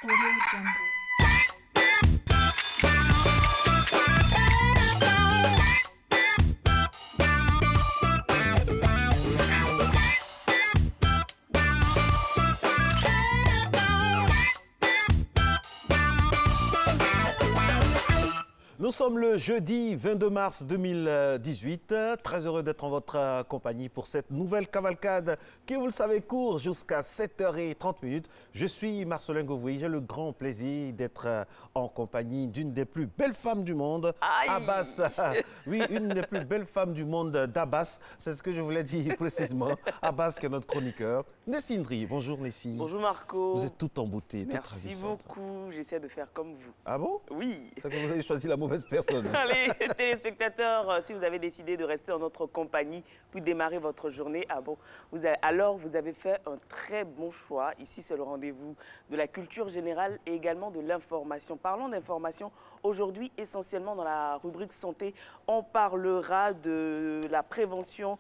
Audio Jungle. Nous sommes le jeudi 22 mars 2018. Très heureux d'être en votre compagnie pour cette nouvelle cavalcade qui, vous le savez, court jusqu'à 7h30. Je suis Marcelin Gauvoui. J'ai le grand plaisir d'être en compagnie d'une des plus belles femmes du monde, Abbas. Oui, une des plus belles femmes du monde d'Abbas. C'est ce que je voulais dire précisément. Abbas qui est notre chroniqueur. Nessie Ndri. Bonjour Nessie. Bonjour Marco. Vous êtes toute en beauté, toute Merci ravissante. beaucoup. J'essaie de faire comme vous. Ah bon? Oui. C'est que vous avez choisi la mauvaise personne. Allez, téléspectateurs, si vous avez décidé de rester en notre compagnie pour démarrer votre journée, alors vous avez fait un très bon choix. Ici, c'est le rendez-vous de la culture générale et également de l'information. Parlons d'information. Aujourd'hui, essentiellement dans la rubrique santé, on parlera de la prévention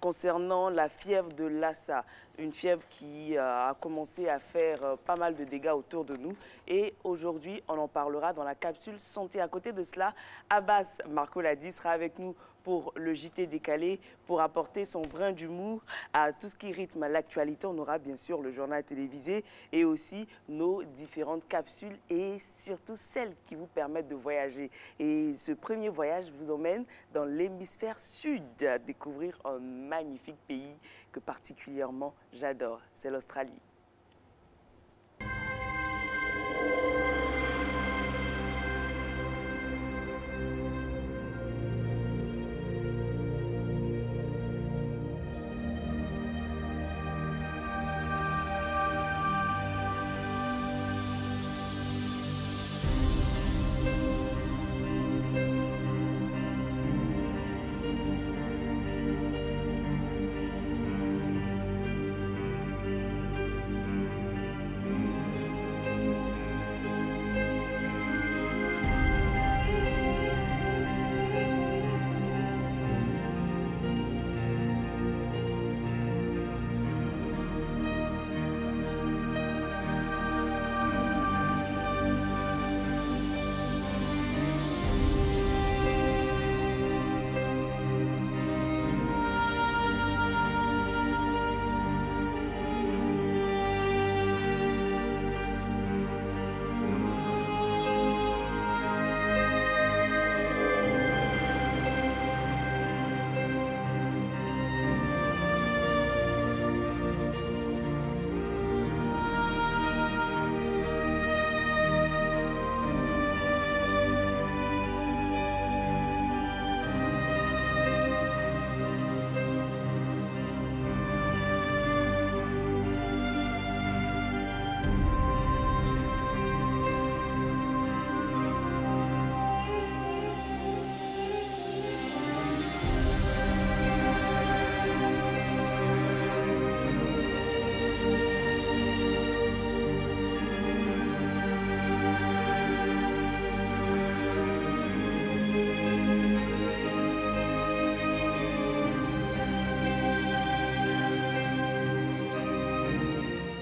concernant la fièvre de Lassa. Une fièvre qui a commencé à faire pas mal de dégâts autour de nous. Et aujourd'hui, on en parlera dans la capsule santé. À côté de cela, Abbas, Marco l'a dit, sera avec nous pour le JT décalé, pour apporter son brin d'humour à tout ce qui rythme l'actualité. On aura bien sûr le journal télévisé et aussi nos différentes capsules et surtout celles qui vous permettent de voyager. Et ce premier voyage vous emmène dans l'hémisphère sud à découvrir un magnifique pays que particulièrement j'adore, c'est l'Australie.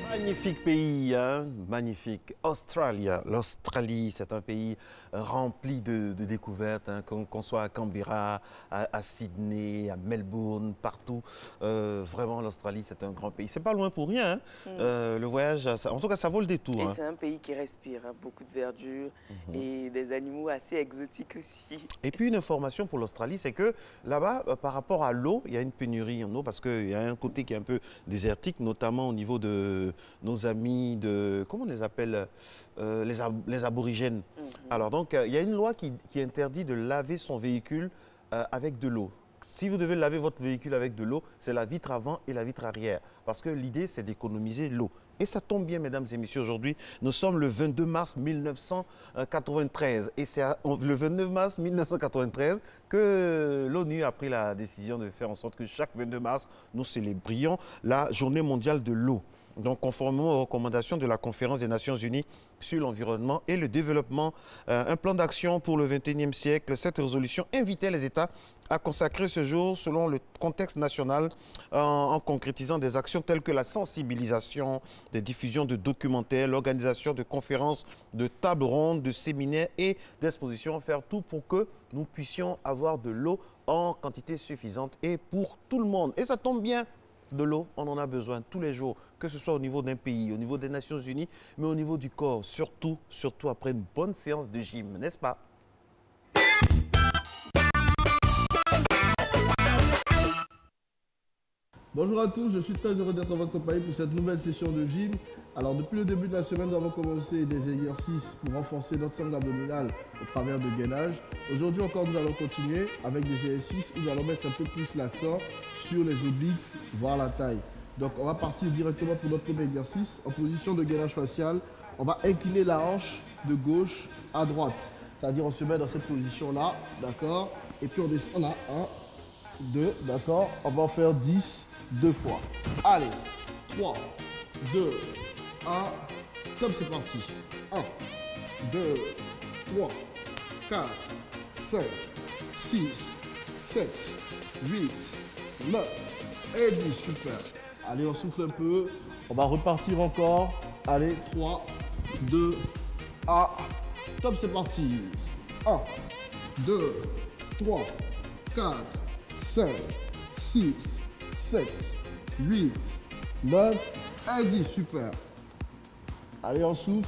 Magnifique pays, hein? Magnifique. L'Australie, c'est un pays rempli de découvertes, hein? Qu'on soit à Canberra, à Sydney, à Melbourne, partout. Vraiment, l'Australie, c'est un grand pays. C'est pas loin pour rien, hein? Le voyage, en tout cas, ça vaut le détour. Et hein? c'est un pays qui respire, hein? Beaucoup de verdure et des animaux assez exotiques aussi. Et puis, une information pour l'Australie, c'est que là-bas, par rapport à l'eau, il y a une pénurie en eau parce qu'il y a un côté qui est un peu désertique, notamment au niveau de nos amis de, comment on les appelle, les aborigènes. Alors donc, il y a une loi qui interdit de laver son véhicule avec de l'eau. Si vous devez laver votre véhicule avec de l'eau, c'est la vitre avant et la vitre arrière. Parce que l'idée, c'est d'économiser l'eau. Et ça tombe bien, mesdames et messieurs, aujourd'hui, nous sommes le 22 mars 1993. Et c'est le 29 mars 1993 que l'ONU a pris la décision de faire en sorte que chaque 22 mars, nous célébrions la journée mondiale de l'eau. donc conformément aux recommandations de la Conférence des Nations Unies sur l'environnement et le développement. Un plan d'action pour le XXIe siècle. Cette résolution invitait les États à consacrer ce jour selon le contexte national en concrétisant des actions telles que la sensibilisation, des diffusions de documentaires, l'organisation de conférences, de tables rondes, de séminaires et d'expositions, faire tout pour que nous puissions avoir de l'eau en quantité suffisante et pour tout le monde. Et ça tombe bien, de l'eau, on en a besoin tous les jours, que ce soit au niveau d'un pays, au niveau des Nations Unies, mais au niveau du corps, surtout après une bonne séance de gym, n'est-ce pas? Bonjour à tous, je suis très heureux d'être en votre compagnie pour cette nouvelle session de gym. Alors depuis le début de la semaine, nous avons commencé des exercices pour renforcer notre sangle abdominale au travers de gainage. Aujourd'hui encore, nous allons continuer avec des exercices où nous allons mettre un peu plus l'accent sur les obliques, voire la taille. Donc on va partir directement pour notre premier exercice. En position de gainage facial, on va incliner la hanche de gauche à droite. C'est-à-dire on se met dans cette position-là, d'accord? Et puis on descend là, 1, 2, d'accord? On va en faire 10. 2 fois. Allez, 3, 2, 1, top, c'est parti. 1, 2, 3, 4, 5, 6, 7, 8, 9 et 10, super. Allez, on souffle un peu. On va repartir encore. Allez, 3, 2, 1, top, c'est parti. 1, 2, 3, 4, 5, 6, 7, 8, 9 et 10, super. Allez, on souffle.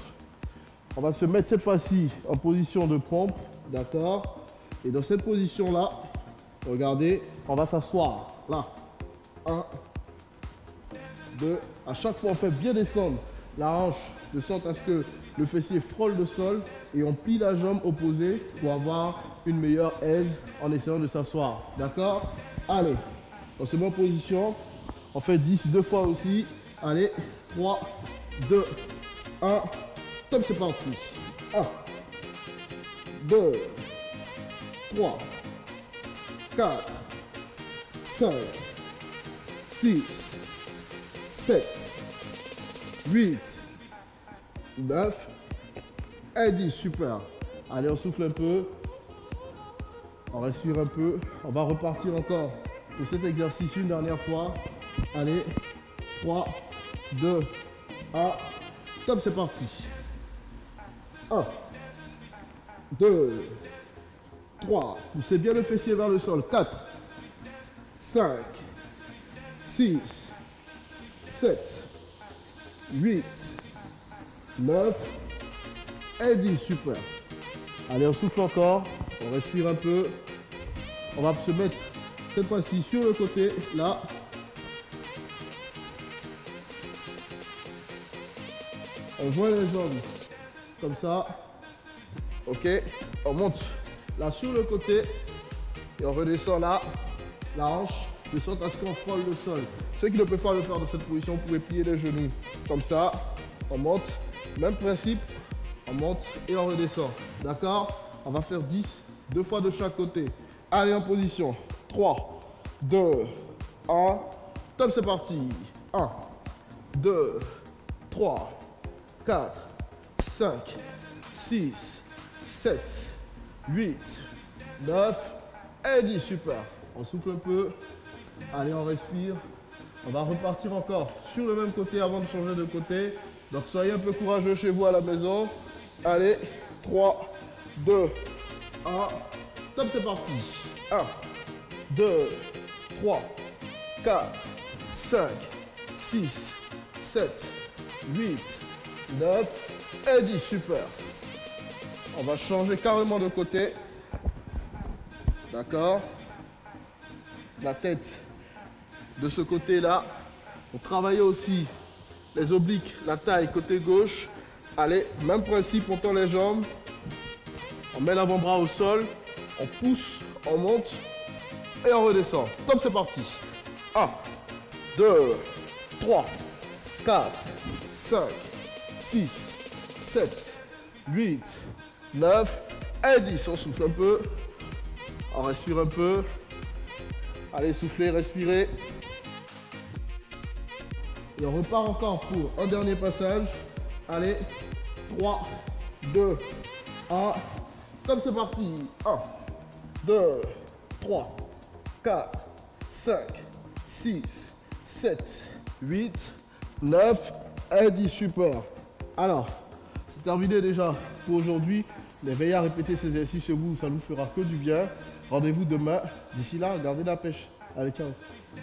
On va se mettre cette fois-ci en position de pompe, d'accord? Et dans cette position-là, regardez, on va s'asseoir. Là, 1, 2. À chaque fois, on fait bien descendre la hanche de sorte à ce que le fessier frôle le sol et on plie la jambe opposée pour avoir une meilleure aise en essayant de s'asseoir, d'accord? Allez. On se met en position, on fait 10 2 fois aussi. Allez, 3, 2, 1, top, c'est parti. 1, 2, 3, 4, 5, 6, 7, 8, 9 et 10, super. Allez, on souffle un peu, on respire un peu, on va repartir encore. Pour cet exercice une dernière fois. Allez, 3, 2, 1, top, c'est parti. 1, 2, 3, poussez bien le fessier vers le sol. 4, 5, 6, 7, 8, 9 et 10, super. Allez, on souffle encore, on respire un peu. On va se mettre cette fois-ci sur le côté, là. On joint les jambes comme ça. Ok, on monte là sur le côté et on redescend là, la hanche, de sorte à ce qu'on frôle le sol. Ceux qui ne peuvent pas le faire dans cette position, vous pouvez plier les genoux comme ça. On monte, même principe, on monte et on redescend. D'accord? On va faire 10, 2 fois de chaque côté. Allez, en position. 3, 2, 1, top, c'est parti. 1, 2, 3, 4, 5, 6, 7, 8, 9 et 10, super. On souffle un peu. Allez, on respire. On va repartir encore sur le même côté avant de changer de côté. Donc, soyez un peu courageux chez vous à la maison. Allez, 3, 2, 1, top, c'est parti. 1, 2, 3, 4, 5, 6, 7, 8, 9 et 10, super. On va changer carrément de côté. D'accord? La tête de ce côté-là. On travaille aussi les obliques, la taille côté gauche. Allez, même principe, on tend les jambes. On met l'avant-bras au sol. On pousse, on monte et on redescend. Top, c'est parti. 1, 2, 3, 4, 5, 6, 7, 8, 9 et 10. On souffle un peu. On respire un peu. Allez, soufflez, respirez. Et on repart encore pour un dernier passage. Allez, 3, 2, 1. Comme c'est parti. 1, 2, 3, 4, 5, 6, 7, 8, 9 et 10. Super. Alors, c'est terminé déjà pour aujourd'hui. Les veillez à répéter ces exercices chez vous, ça nous fera que du bien. Rendez-vous demain. D'ici là, gardez la pêche. Allez, ciao.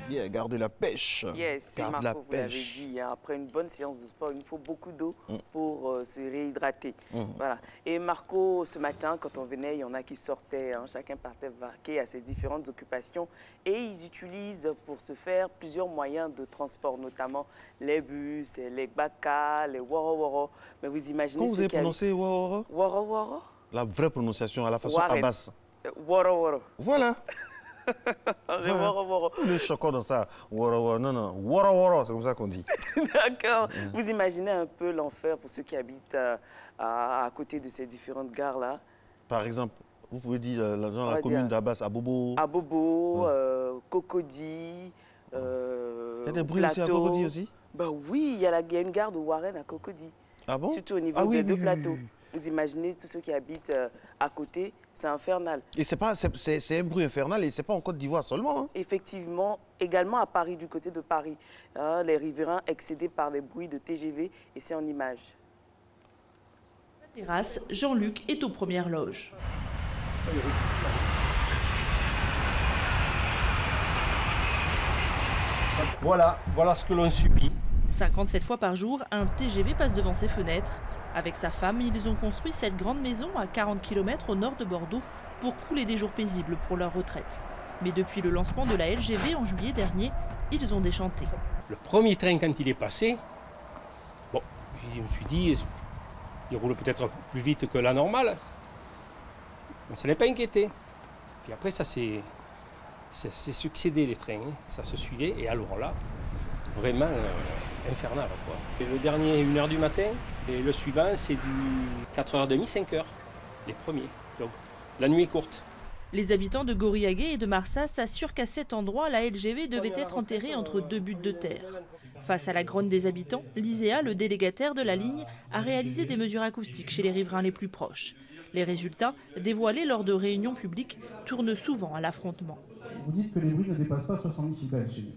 Bien, gardez la pêche. Yes, c'est Garde la Marco, vous l'avez pêche. dit, hein, après une bonne séance de sport, il nous faut beaucoup d'eau pour se réhydrater. Voilà. Et Marco, ce matin, quand on venait, il y en a qui sortaient, hein, chacun partait vaquer à ses différentes occupations et ils utilisent pour ce faire plusieurs moyens de transport, notamment les bus, les baka, les woro-woro. Mais vous imaginez Comment vous ceux avez qui prononcé Woro? Woro-woro? La vraie prononciation, à la façon Warren. Abbas. Woro-woro. Voilà. C'est woro-woro. Le chocolat dans ça. Woro, woro. Non, non. Woro, woro, c'est comme ça qu'on dit. D'accord. Vous imaginez un peu l'enfer pour ceux qui habitent à côté de ces différentes gares-là. Par exemple, vous pouvez dire dans On la va commune dire d'Abbas, à Bobo. À Bobo, Cocody, Il y a des bruits aussi à Cocody aussi? Ben oui, il y a une gare de Warren à Cocody. Ah bon? Surtout au niveau oui, des deux oui, plateaux. oui, oui. Vous imaginez tous ceux qui habitent à côté, c'est infernal. Et c'est un bruit infernal et c'est pas en Côte d'Ivoire seulement. Hein. Effectivement, également à Paris, du côté de Paris, hein, les riverains excédés par les bruits de TGV et c'est en images. Terrasse, Jean-Luc est aux premières loges. Voilà ce que l'on subit. 57 fois par jour, un TGV passe devant ses fenêtres. Avec sa femme, ils ont construit cette grande maison à 40 km au nord de Bordeaux pour couler des jours paisibles pour leur retraite. Mais depuis le lancement de la LGV en juillet dernier, ils ont déchanté. Le premier train, quand il est passé, bon, je me suis dit, il roule peut-être un peu plus vite que la normale. Mais ça n'est pas inquiété. Puis après, ça s'est succédé les trains, hein. Ça se suivait. Et alors là, vraiment infernal, quoi. Et le dernier, 1h du matin. Et le suivant, c'est du 4h30, 5h. Les premiers. Donc, la nuit est courte. Les habitants de Goriagué et de Marsas s'assurent qu'à cet endroit, la LGV devait être enterrée entre deux buttes de terre. Face à la grogne des habitants, l'ISEA, le délégataire de la ligne, a réalisé des mesures acoustiques chez les riverains les plus proches. Les résultats, dévoilés lors de réunions publiques, tournent souvent à l'affrontement. Vous dites que les bruits ne dépassent pas 60 décibels chez nous.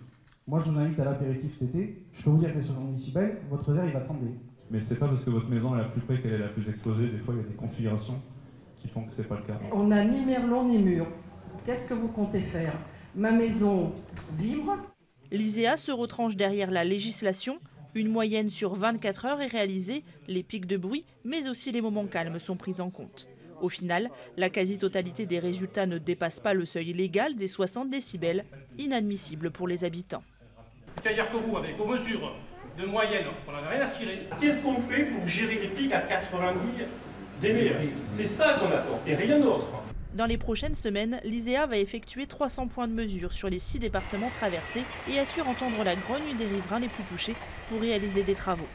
Moi, je vous invite à l'apéritif cet été. Je peux vous dire que les 60 décibels, votre verre, il va trembler. Mais c'est pas parce que votre maison est la plus près qu'elle est la plus exposée. Des fois, il y a des configurations qui font que c'est pas le cas. On n'a ni merlon ni mur. Qu'est-ce que vous comptez faire? Ma maison vibre. L'ISEA se retranche derrière la législation. Une moyenne sur 24 heures est réalisée. Les pics de bruit, mais aussi les moments calmes sont pris en compte. Au final, la quasi-totalité des résultats ne dépasse pas le seuil légal des 60 décibels, inadmissible pour les habitants. C'est-à-dire que vous, avec vos mesures de moyenne, on n'en a rien à cirer. Qu'est-ce qu'on fait pour gérer les pics à 90 dB? C'est ça qu'on attend, et rien d'autre. Dans les prochaines semaines, l'ISEA va effectuer 300 points de mesure sur les 6 départements traversés et assure entendre la grogne des riverains les plus touchés pour réaliser des travaux.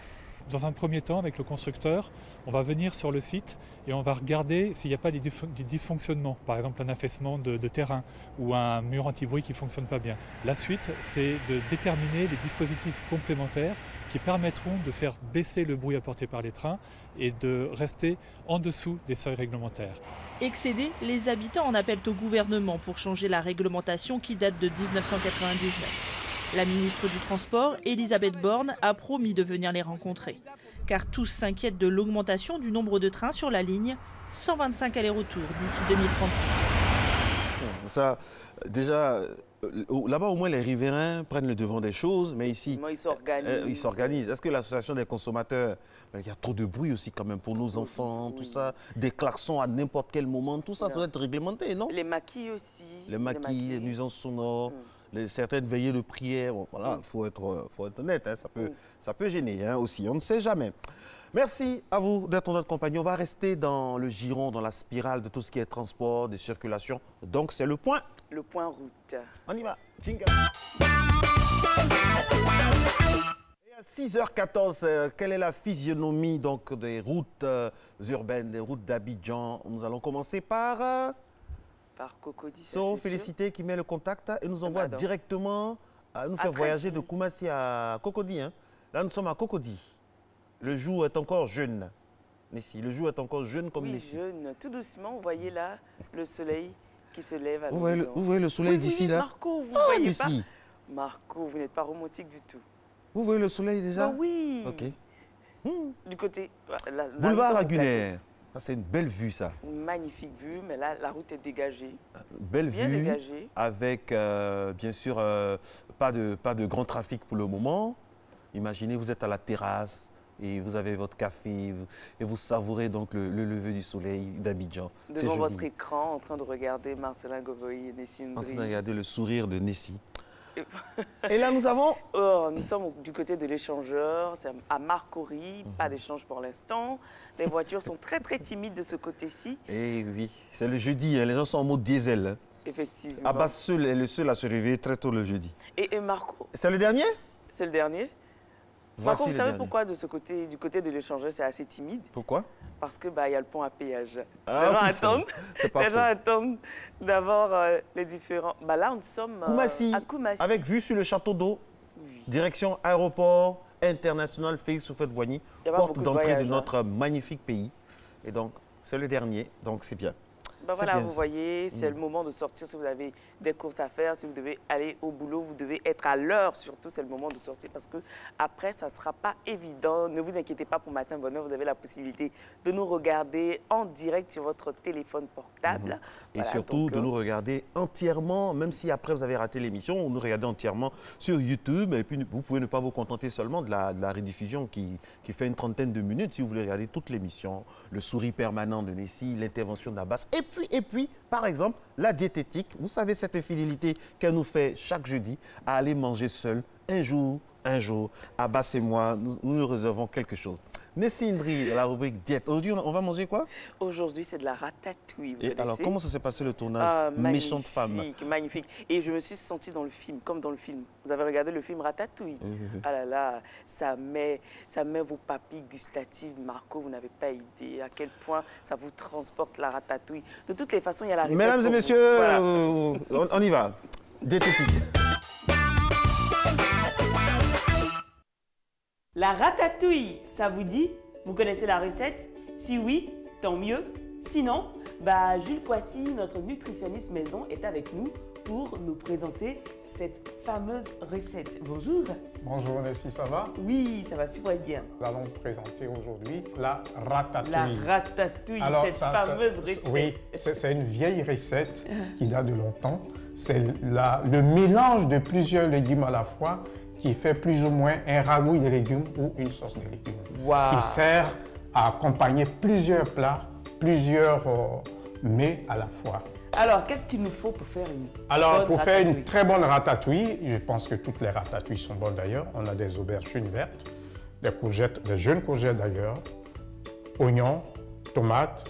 Dans un premier temps, avec le constructeur, on va venir sur le site et on va regarder s'il n'y a pas des dysfonctionnements, par exemple un affaissement de terrain ou un mur anti-bruit qui ne fonctionne pas bien. La suite, c'est de déterminer les dispositifs complémentaires qui permettront de faire baisser le bruit apporté par les trains et de rester en dessous des seuils réglementaires. Excédés, les habitants en appellent au gouvernement pour changer la réglementation qui date de 1999. La ministre du Transport, Elisabeth Borne, a promis de venir les rencontrer. Car tous s'inquiètent de l'augmentation du nombre de trains sur la ligne, 125 allers-retours d'ici 2036. Ça, déjà, là-bas au moins les riverains prennent le devant des choses, mais ici, Ils s'organisent. Est-ce que l'association des consommateurs, il y a trop de bruit aussi quand même pour nos enfants, tout ça, des klaxons à n'importe quel moment, tout ça, ça doit être réglementé, non? Les maquis aussi. Les maquis, les nuisances sonores. Certaines veillées de prière, bon, voilà, faut être honnête, hein, ça peut gêner hein, aussi, on ne sait jamais. Merci à vous d'être notre compagnie. On va rester dans le giron, dans la spirale de tout ce qui est transport, des circulations. Donc c'est le point. Le point route. On y va. Jingle. Et à 6h14, quelle est la physionomie donc, des routes urbaines, des routes d'Abidjan? Nous allons commencer par... Par Cocody. Soro Félicité qui met le contact et nous envoie directement, nous faire voyager de Koumassi à Cocody. Hein. Là, nous sommes à Cocody. Le jour est encore jeune. Nessie, le jour est encore jeune comme Nessie. Oui, jeune. Tout doucement, vous voyez là le soleil qui se lève à Vous l'horizon. voyez le soleil d'ici, là? Marco, vous ne voyez pas? Nessie. Marco, vous n'êtes pas romantique du tout. Vous voyez le soleil déjà? Ah oui. Ok. Du côté... Là, Boulevard nous sommes au Lagunaire. Ça, c'est une belle vue, ça. Une magnifique vue, mais là, la route est dégagée. Belle Bien vue, dégagée. avec, bien sûr, pas de grand trafic pour le moment. Imaginez, vous êtes à la terrasse et vous avez votre café et vous savourez donc le lever du soleil d'Abidjan. Devant votre écran, en train de regarder Marcelin Govoy et Nessie Ndri. En train de regarder le sourire de Nessie. Et là, nous avons... Oh, nous sommes du côté de l'échangeur, c'est à Marcory, pas d'échange pour l'instant. Les voitures sont très très timides de ce côté-ci. Eh oui, c'est le jeudi, hein, les gens sont en mode diesel. Hein. Effectivement. Abbas est le seul à se réveiller très tôt le jeudi. Et Marco... C'est le dernier? C'est le dernier. Voici Marco, vous savez dernier. pourquoi du côté de l'échangeur, c'est assez timide? Pourquoi? Parce que y a le pont à péage. Ah, les gens attendent d'avoir les différents... là, nous sommes à Koumassi. Avec vue sur le château d'eau, direction aéroport international Félix Houphouët-Boigny, porte d'entrée de notre magnifique pays. Et donc, c'est le dernier, donc c'est bien. Voilà, vous voyez, c'est le moment de sortir si vous avez des courses à faire, si vous devez aller au boulot, vous devez être à l'heure surtout, c'est le moment de sortir parce que après ça ne sera pas évident. Ne vous inquiétez pas pour Matin Bonheur, vous avez la possibilité de nous regarder en direct sur votre téléphone portable. Et surtout de nous regarder entièrement, même si après vous avez raté l'émission, nous regarder entièrement sur YouTube. Et puis vous pouvez ne pas vous contenter seulement de la rediffusion qui fait une trentaine de minutes. Si vous voulez regarder toute l'émission, le sourire permanent de Nessie, l'intervention d'Abbas. Et puis, par exemple, la diététique. Vous savez cette infidélité qu'elle nous fait chaque jeudi à aller manger seul un jour. Abbas et moi, nous réservons quelque chose. Nessie Ndri, la rubrique diète. Aujourd'hui, on va manger quoi? Aujourd'hui, c'est de la ratatouille. Et alors, comment ça s'est passé le tournage? Méchante femme. Magnifique. Et je me suis sentie dans le film, comme dans le film. Vous avez regardé le film Ratatouille? Ah là là, ça met vos papilles gustatives, Marco. Vous n'avez pas idée à quel point ça vous transporte la ratatouille. De toutes les façons, il y a la recette. Mesdames et messieurs, voilà. On y va. Diététique. La ratatouille, ça vous dit? Vous connaissez la recette? Si oui, tant mieux. Sinon, Jules Poissy, notre nutritionniste maison, est avec nous pour nous présenter cette fameuse recette. Bonjour. Bonjour Nessie, ça va? Oui, ça va super bien. Nous allons présenter aujourd'hui la ratatouille. La ratatouille, cette fameuse recette. Oui, c'est une vieille recette qui date de longtemps. C'est le mélange de plusieurs légumes à la fois qui fait plus ou moins un ragoût de légumes ou une sauce de légumes. Qui sert à accompagner plusieurs plats, plusieurs mets à la fois. Alors, qu'est-ce qu'il nous faut pour faire une faire une très bonne ratatouille, je pense que toutes les ratatouilles sont bonnes d'ailleurs. On a des aubergines vertes, des courgettes, des jeunes courgettes d'ailleurs, oignons, tomates,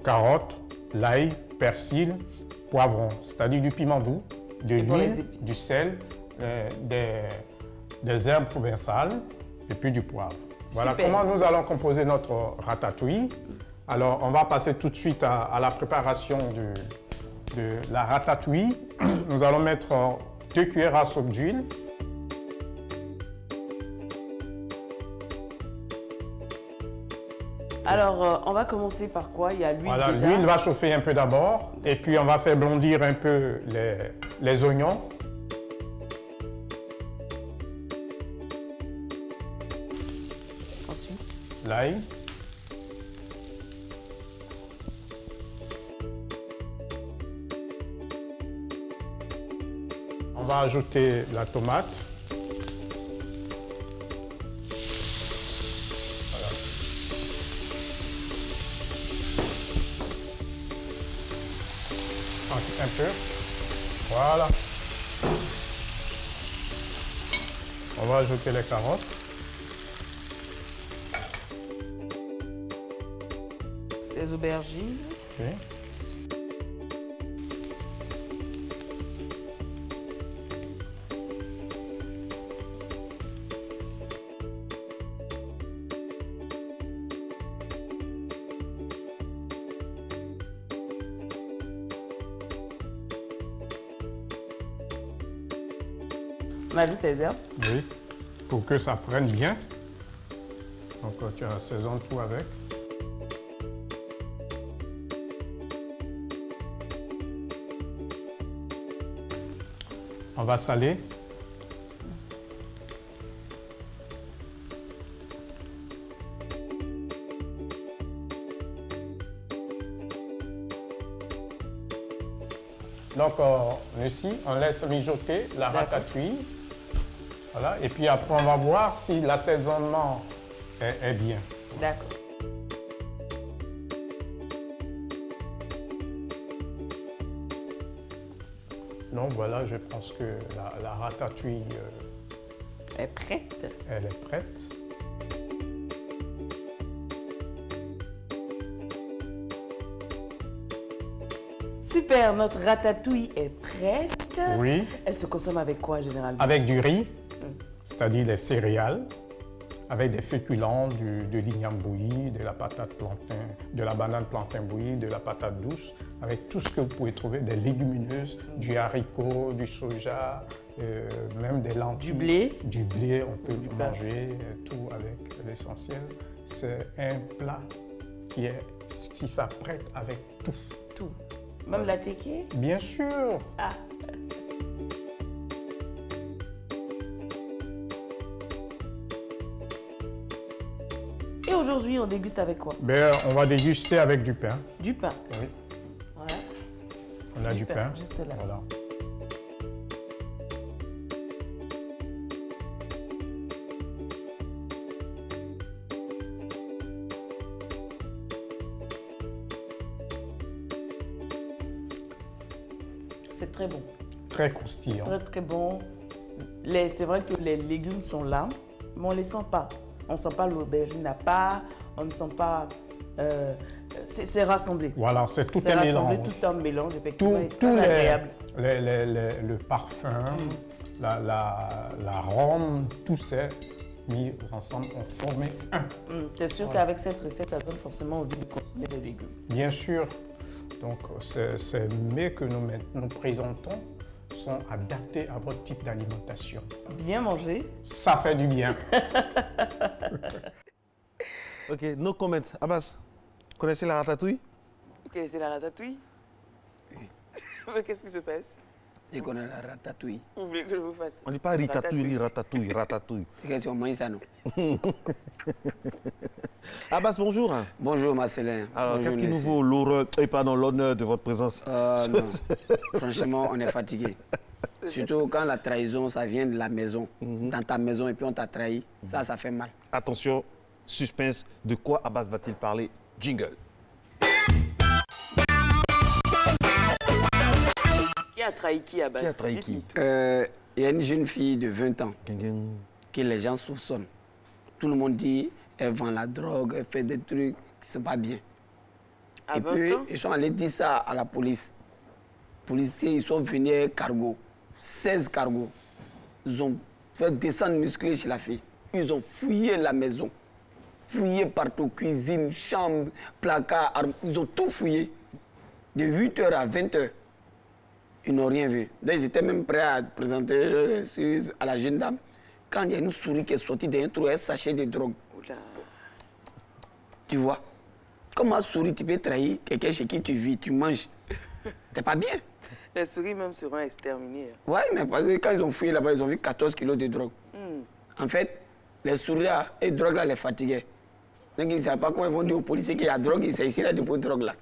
carottes, l'ail, persil, poivron, c'est-à-dire du piment doux, de l'huile, du sel, des herbes provençales et puis du poivre. Voilà comment nous allons composer notre ratatouille. Alors, on va passer tout de suite à la préparation de la ratatouille. Nous allons mettre 2 cuillères à soupe d'huile. Alors, on va commencer par quoi? Il y a l'huile déjà. L'huile va chauffer un peu d'abord. Et puis, on va faire blondir un peu les oignons. Ensuite, l'ail. On va ajouter la tomate. Voilà. Un peu. Voilà. On va ajouter les carottes. les aubergines. Okay. On ajoute les herbes. Oui. pour que ça prenne bien. Donc tu assaisonnes tout avec. On va saler. Donc ici, on laisse mijoter la ratatouille. Voilà. Et puis après, on va voir si l'assaisonnement est bien. D'accord. Donc voilà, je pense que la ratatouille est prête. Elle est prête. Super, notre ratatouille est prête. Oui. Elle se consomme avec quoi généralement? Avec du riz, c'est-à-dire les céréales, avec des féculents, de l'igname bouilli, de la patate plantain, de la banane plantain bouillie, de la patate douce, avec tout ce que vous pouvez trouver, des légumineuses, du haricot, du soja, même des lentilles. Du blé. Du blé, on peut manger tout avec l'essentiel. C'est un plat qui s'apprête avec tout. Tout. Même la téquée? Bien sûr. Ah. Et aujourd'hui, on déguste avec quoi? Ben, on va déguster avec du pain. Du pain? Oui. Voilà. On a du pain. Juste là. Voilà. C'est très bon. Très croustillant. Très très bon. C'est vrai que les légumes sont là, mais on ne les sent pas. On ne sent pas l'aubergine à part, on ne sent pas... c'est rassemblé. Voilà, c'est tout un mélange. Tout un mélange, effectivement, Tout agréable. Le parfum, l'arôme, tout ça mis ensemble ont formé un. C'est sûr qu'avec cette recette, ça donne forcément envie de consommer des légumes. Bien sûr. Donc, ces mets que nous présentons sont adaptés à votre type d'alimentation. Bien manger. Ça fait du bien. Ok, no comment. Abbas, vous connaissez la ratatouille? Vous connaissez la ratatouille? Oui. Mais qu'est-ce qui se passe? Je connais la ratatouille. Vous voulez que je vous fasse? On ne dit pas ratatouille, ni ratatouille, ratatouille. C'est que tu manges ça, non? Abbas, bonjour. Bonjour, Marcelin. Alors, qu'est-ce qui nous vaut l'honneur de votre présence? Non. Franchement, on est fatigué. Surtout quand la trahison, ça vient de la maison, dans ta maison, et puis on t'a trahi. Ça fait mal. Attention, suspense. De quoi Abbas va-t-il parler? Jingle. Qui a trahi qui, Abbas? Qui a trahi qui? Il y a une jeune fille de 20 ans que les gens soupçonnent. Tout le monde dit elle vend la drogue, elle fait des trucs qui ne sont pas bien. Et puis, ils sont allés dire ça à la police. Les policiers, ils sont venus avec cargo, 16 cargos. Ils ont fait descendre musclé chez la fille. Ils ont fouillé la maison. Fouillé partout, cuisine, chambre, placard, ils ont tout fouillé. De 8h à 20h. Ils n'ont rien vu. Donc, ils étaient même prêts à présenter à la jeune dame. Quand il y a une souris qui est sortie d'un trou, un sachet de drogue. Oula. Tu vois? Comment souris, tu peux trahir quelqu'un chez qui tu vis, tu manges? T'es pas bien. Les souris même seront exterminées. Oui, mais parce que quand ils ont fouillé là-bas, ils ont vu 14 kilos de drogue. En fait, les souris là, et drogue là les fatiguaient. Donc ils ne savent pas comment ils vont dire aux policiers qu'il y a drogue, c'est ici là de drogue là.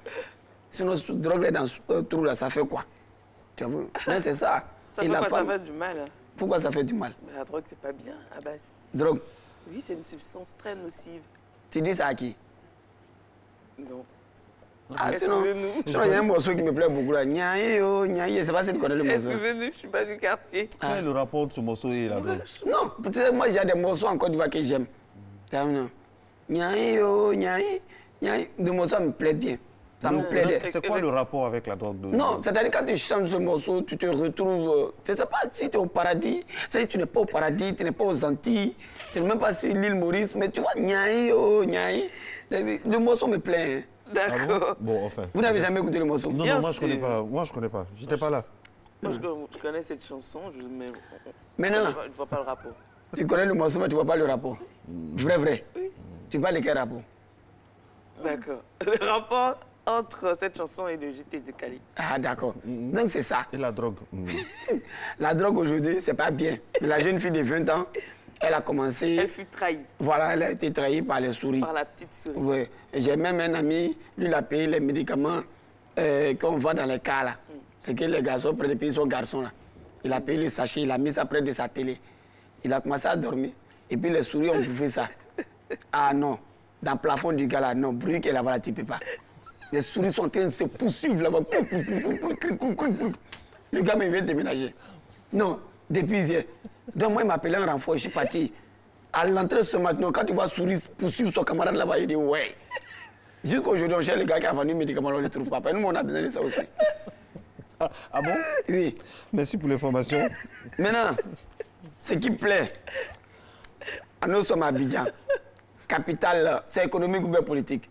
Sinon, drogue là dans ce trou là, ça fait quoi? Tu vois? Mais c'est ça. Ça fait du mal. Pourquoi ça fait du mal? La drogue, c'est pas bien, Abbas. Drogue? Oui, c'est une substance très nocive. Tu dis ça à qui? Non. Ah, sinon, il y a un morceau qui me plaît beaucoup là. Nyaye, oh, nyaye, c'est pas si tu connais le morceau. Excusez-nous, je ne suis pas du quartier. Quel est le rapport de ce morceau et la drogue? Non, peut-être moi j'ai des morceaux en Côte d'Ivoire que j'aime. Nyaye, oh, nyaye, nyaye. Le morceau me plaît bien. Ça me plaît. C'est quoi le rapport avec la drogue? Non, c'est-à-dire quand tu chantes ce morceau, tu te retrouves... Tu ne sais pas si tu es au paradis. C'est-à-dire tu n'es pas au paradis, tu n'es pas aux Antilles, tu n'es même pas sur l'île Maurice, mais tu vois, nyaï, oh, nyaï. Le morceau me plaît. Hein. D'accord. Ah bon, enfin. Vous n'avez jamais écouté le morceau? Non, non, moi je connais pas. Moi je connais pas. J'étais pas là. Moi je connais cette chanson, mais maintenant, je ne vois pas le rapport. Tu connais le morceau, mais tu ne vois pas le rapport. Vrai. Oui. Tu parles de quel rapport? D'accord. Le rapport entre cette chanson et le JT de Cali. Ah, d'accord. Donc, c'est ça. Et la drogue. La drogue, aujourd'hui, c'est pas bien. Mais la jeune fille de 20 ans, elle a commencé... Elle fut trahie. Voilà, elle a été trahie par les souris. Par la petite souris. Oui. J'ai même un ami, lui, il a payé les médicaments qu'on voit dans les cas, là. C'est que les garçons prennent depuis son garçon, là. Il a payé le sachet, il a mis ça près de sa télé. Il a commencé à dormir. Et puis les souris ont bouffé ça. Ah non, dans le plafond du gars là, non, bruit qu'elle là-bas, tu ne peux pas. Les souris sont en train de se poursuivre là-bas. Le gars me vient déménager. Non, depuis hier. Donc moi, il m'a appelé en renfort, je suis parti. À l'entrée ce matin, quand tu vois souris poursuivre son camarade là-bas, il dit ouais. Jusqu'aujourd'hui, on cherche le gars qui a vendu le médicament, on ne le trouve pas. Nous, on a besoin de ça aussi. Ah bon? Oui. Merci pour l'information. Maintenant, ce qui plaît, nous sommes à Abidjan. Capitale, c'est économique ou bien politique?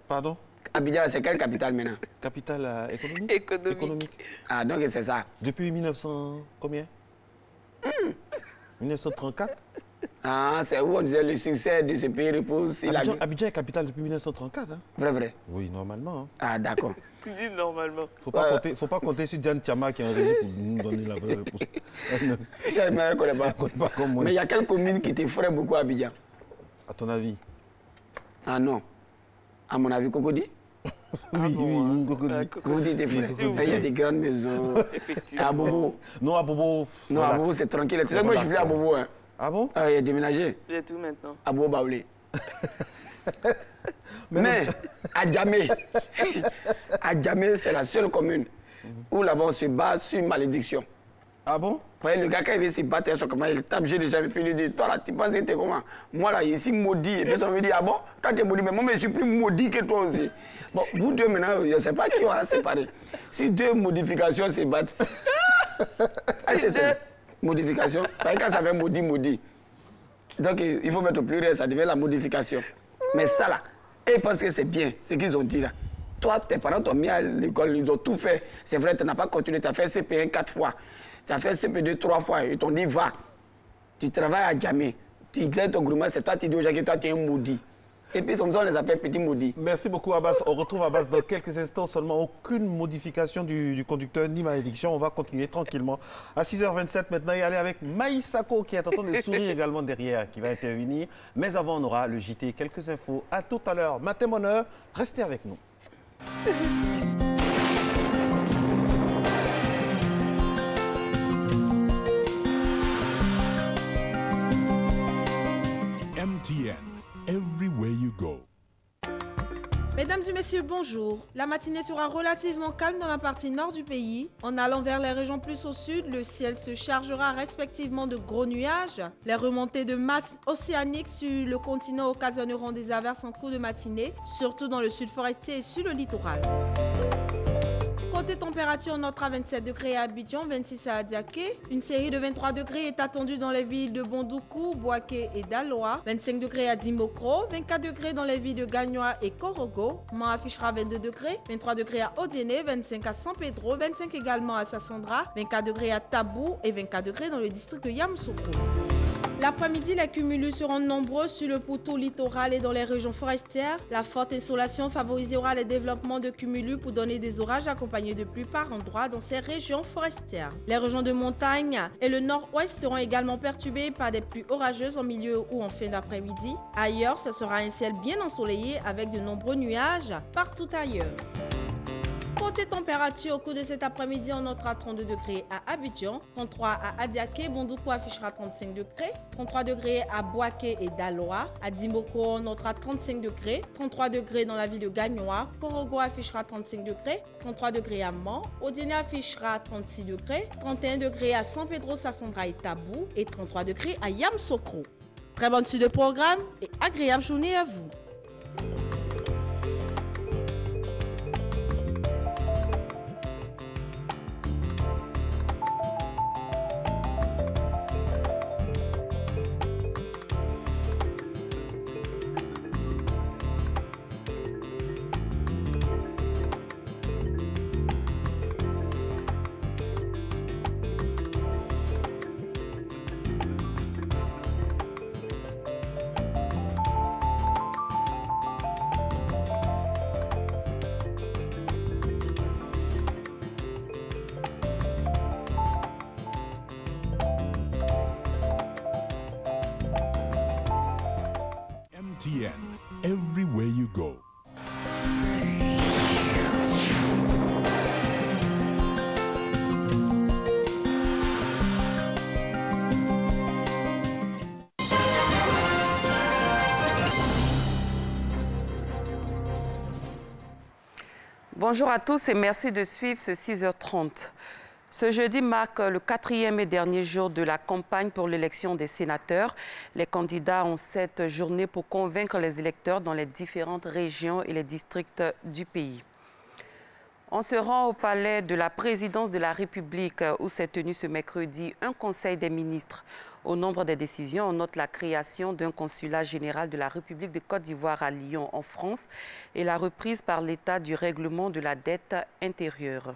Pardon? Abidjan, c'est quelle capitale maintenant? Capitale économique? Économique. Ah, donc c'est ça. Depuis 1900, combien? 1934? Ah, c'est où on disait le succès de ce pays repose. Abidjan est capitale depuis 1934. Hein? Vrai. Oui, normalement. Hein. Ah, d'accord. Tu dis normalement. Faut pas compter sur Diane Tiama qui est en régie pour nous donner la vraie réponse. Je ne connais pas. Mais il y a quelle commune qui t'effraie beaucoup à Abidjan? À ton avis? Ah non. À mon avis, Cocody? Oui, Cocody. Cocody t'effraie. Il y a des grandes maisons. À Bobo? Non, à Bobo. Non, à Bobo, c'est tranquille. Tu sais, moi, je suis plus à Bobo. Hein. Ah bon? Il a déménagé. J'ai tout maintenant. À Bobo Baoulé. Mais à Djamé, c'est la seule commune où là-bas on se bat sur une malédiction. Ah bon? Ouais, le gars, quand il veut se battre, comment il tape, j'ai déjà vu, puis il dit, toi là, tu penses que t'es comment? Moi là, ici maudit. Et puis on me dit, ah bon? Toi t'es maudit, mais moi je suis plus maudit que toi aussi. Bon, vous deux maintenant, je ne sais pas qui on a séparé. Si deux modifications se battent. C'est ça. Modification. Parce que quand ça fait maudit. Donc il faut mettre au pluriel, ça devient la modification. Mais ça là, ils pensent que c'est bien, ce qu'ils ont dit là. Toi, tes parents t'ont mis à l'école, ils ont tout fait. C'est vrai, tu n'as pas continué, tu as fait CP1 4 fois. Tu as fait CP2 3 fois. Ils t'ont dit, va. Tu travailles à Djamé. Tu gagnes ton groupement, c'est toi qui dis aux gens que toi, tu es un maudit. Et puis, comme ça, on les appelle petits maudits. Merci beaucoup, Abbas. On retrouve Abbas dans quelques instants. Seulement, aucune modification du conducteur ni malédiction. On va continuer tranquillement. À 6h27 maintenant, et aller avec Maïs Sako qui est en train de sourire également derrière, qui va intervenir. Mais avant, on aura le JT. Quelques infos. À tout à l'heure. Matin, bonheur. Restez avec nous. MTN, everywhere you go. Mesdames et messieurs, bonjour. La matinée sera relativement calme dans la partie nord du pays. En allant vers les régions plus au sud, le ciel se chargera respectivement de gros nuages. Les remontées de masse océanique sur le continent occasionneront des averses en cours de matinée, surtout dans le sud forestier et sur le littoral. Côté température, on notera 27 degrés à Abidjan, 26 à Adiaké. Une série de 23 degrés est attendue dans les villes de Bondoukou, Boaké et Daloa. 25 degrés à Dimokro, 24 degrés dans les villes de Gagnoa et Korogo. Man affichera 22 degrés, 23 degrés à Odiene, 25 à San Pedro, 25 également à Sassandra, 24 degrés à Tabou et 24 degrés dans le district de Yamoussoukro. L'après-midi, les cumulus seront nombreux sur le pourtour littoral et dans les régions forestières. La forte insolation favorisera les développements de cumulus pour donner des orages accompagnés de pluie par endroits dans ces régions forestières. Les régions de montagne et le nord-ouest seront également perturbées par des pluies orageuses en milieu ou en fin d'après-midi. Ailleurs, ce sera un ciel bien ensoleillé avec de nombreux nuages partout ailleurs. Côté température, au cours de cet après-midi, on notera 32 degrés à Abidjan, 33 à Adiaké, Bondoukou affichera 35 degrés, 33 degrés à Boaké et Daloa, à Dimoko, on notera 35 degrés, 33 degrés dans la ville de Gagnoa, Korogo affichera 35 degrés, 33 degrés à Man, Odiene affichera 36 degrés, 31 degrés à San Pedro, Sassandra et Tabou, et 33 degrés à Yamoussoukro. Très bonne suite de programme et agréable journée à vous. everywhere you go. Bonjour à tous et merci de suivre ce 6h30. Ce jeudi marque le 4e et dernier jour de la campagne pour l'élection des sénateurs. Les candidats ont cette journée pour convaincre les électeurs dans les différentes régions et les districts du pays. On se rend au palais de la présidence de la République où s'est tenu ce mercredi un conseil des ministres. Au nombre des décisions, on note la création d'un consulat général de la République de Côte d'Ivoire à Lyon en France et la reprise par l'État du règlement de la dette intérieure.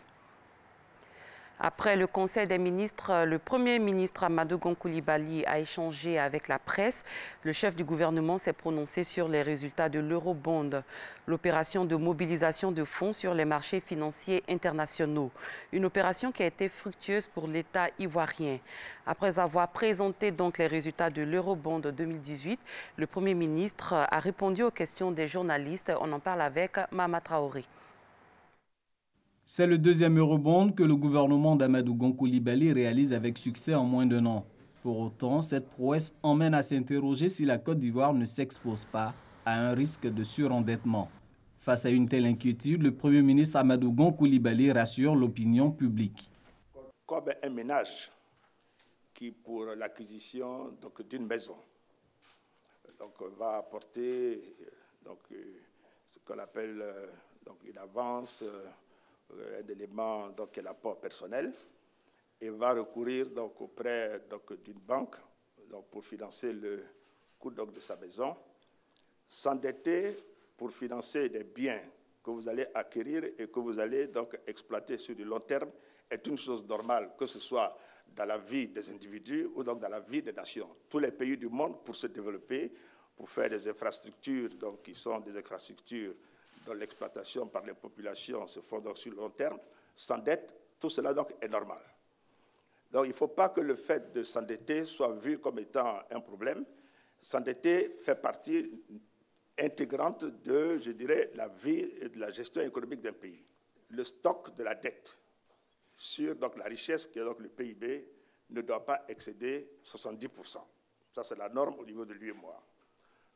Après le Conseil des ministres, le Premier ministre Amadou Gon Coulibaly a échangé avec la presse. Le chef du gouvernement s'est prononcé sur les résultats de l'Eurobond, l'opération de mobilisation de fonds sur les marchés financiers internationaux. Une opération qui a été fructueuse pour l'État ivoirien. Après avoir présenté donc les résultats de l'Eurobond 2018, le Premier ministre a répondu aux questions des journalistes. On en parle avec Mama Traoré. C'est le deuxième Eurobond que le gouvernement d'Amadou Gon Coulibaly réalise avec succès en moins d'1 an. Pour autant, cette prouesse emmène à s'interroger si la Côte d'Ivoire ne s'expose pas à un risque de surendettement. Face à une telle inquiétude, le Premier ministre Amadou Gon Coulibaly rassure l'opinion publique. Comme un ménage qui, pour l'acquisition d'une maison, va apporter ce qu'on appelle une avance, un élément qui est l'apport personnel, et va recourir auprès d'une banque pour financer le coût de sa maison, s'endetter pour financer des biens que vous allez acquérir et que vous allez exploiter sur du long terme est une chose normale, que ce soit dans la vie des individus ou dans la vie des nations. Tous les pays du monde, pour se développer, pour faire des infrastructures qui sont des infrastructures dont l'exploitation par les populations se font sur le long terme, s'endettent, tout cela est normal. Donc il ne faut pas que le fait de s'endetter soit vu comme étant un problème. S'endetter fait partie intégrante de, je dirais, la vie et de la gestion économique d'un pays. Le stock de la dette sur la richesse qui est le PIB ne doit pas excéder 70%. Ça, c'est la norme au niveau de l'UEMOA.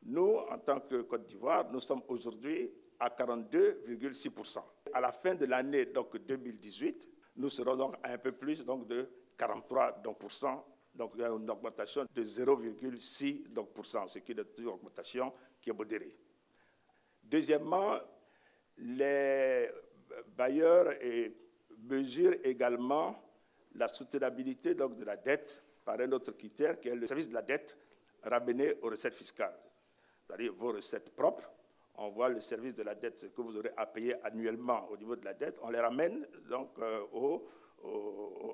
Nous, en tant que Côte d'Ivoire, nous sommes aujourd'hui à 42,6%. À la fin de l'année 2018, nous serons donc à un peu plus de 43%, donc il y a une augmentation de 0,6%, ce qui est une augmentation qui est modérée. Deuxièmement, les bailleurs mesurent également la soutenabilité de la dette par un autre critère qui est le service de la dette ramené aux recettes fiscales, c'est-à-dire vos recettes propres. On voit le service de la dette, ce que vous aurez à payer annuellement au niveau de la dette, on les ramène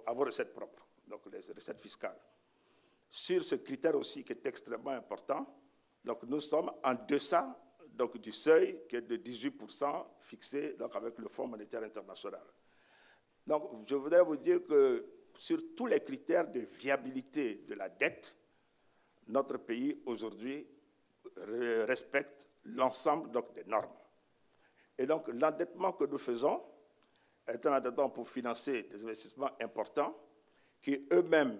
à vos recettes propres, donc les recettes fiscales. Sur ce critère aussi qui est extrêmement important, nous sommes en deçà du seuil qui est de 18% fixé avec le Fonds monétaire international. Donc je voudrais vous dire que sur tous les critères de viabilité de la dette, notre pays aujourd'hui respecte l'ensemble des normes. Et donc l'endettement que nous faisons est un endettement pour financer des investissements importants qui eux-mêmes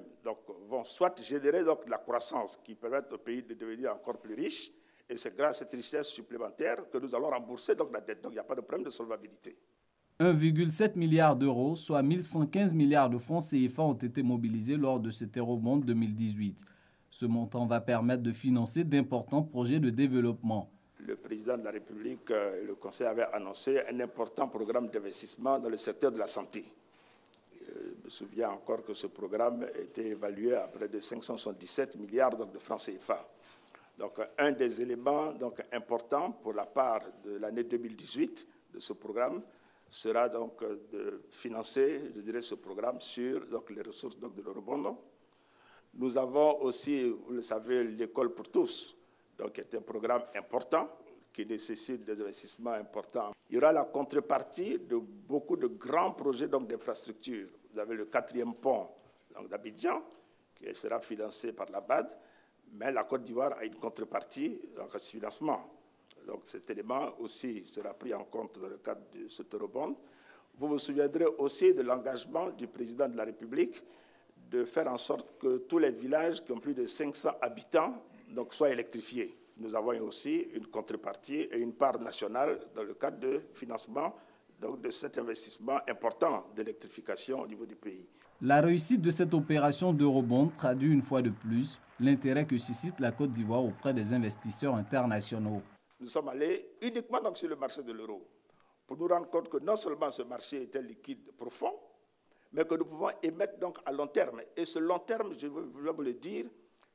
vont soit générer la croissance qui permet au pays de devenir encore plus riche, et c'est grâce à cette richesse supplémentaire que nous allons rembourser la dette. Donc il n'y a pas de problème de solvabilité. 1,7 milliard d'euros, soit 1115 milliards de francs CFA ont été mobilisés lors de cet Eurobond 2018. Ce montant va permettre de financer d'importants projets de développement. Le président de la République et le Conseil avaient annoncé un important programme d'investissement dans le secteur de la santé. Je me souviens encore que ce programme était évalué à près de 577 milliards de francs CFA. Donc, un des éléments importants pour la part de l'année 2018 de ce programme sera de financer, je dirais, ce programme sur les ressources de l'Eurobond. Nous avons aussi, vous le savez, l'école pour tous, qui est un programme important qui nécessite des investissements importants. Il y aura la contrepartie de beaucoup de grands projets d'infrastructures. Vous avez le 4e pont d'Abidjan qui sera financé par la BAD, mais la Côte d'Ivoire a une contrepartie, ce financement. Donc cet élément aussi sera pris en compte dans le cadre de cet eurobond. Vous vous souviendrez aussi de l'engagement du président de la République de faire en sorte que tous les villages qui ont plus de 500 habitants donc, soient électrifiés. Nous avons aussi une contrepartie et une part nationale dans le cadre de financement donc, de cet investissement important d'électrification au niveau du pays. La réussite de cette opération d'eurobond traduit une fois de plus l'intérêt que suscite la Côte d'Ivoire auprès des investisseurs internationaux. Nous sommes allés uniquement donc, sur le marché de l'euro pour nous rendre compte que non seulement ce marché était liquide profond, mais que nous pouvons émettre donc à long terme. Et ce long terme, je veux vous le dire,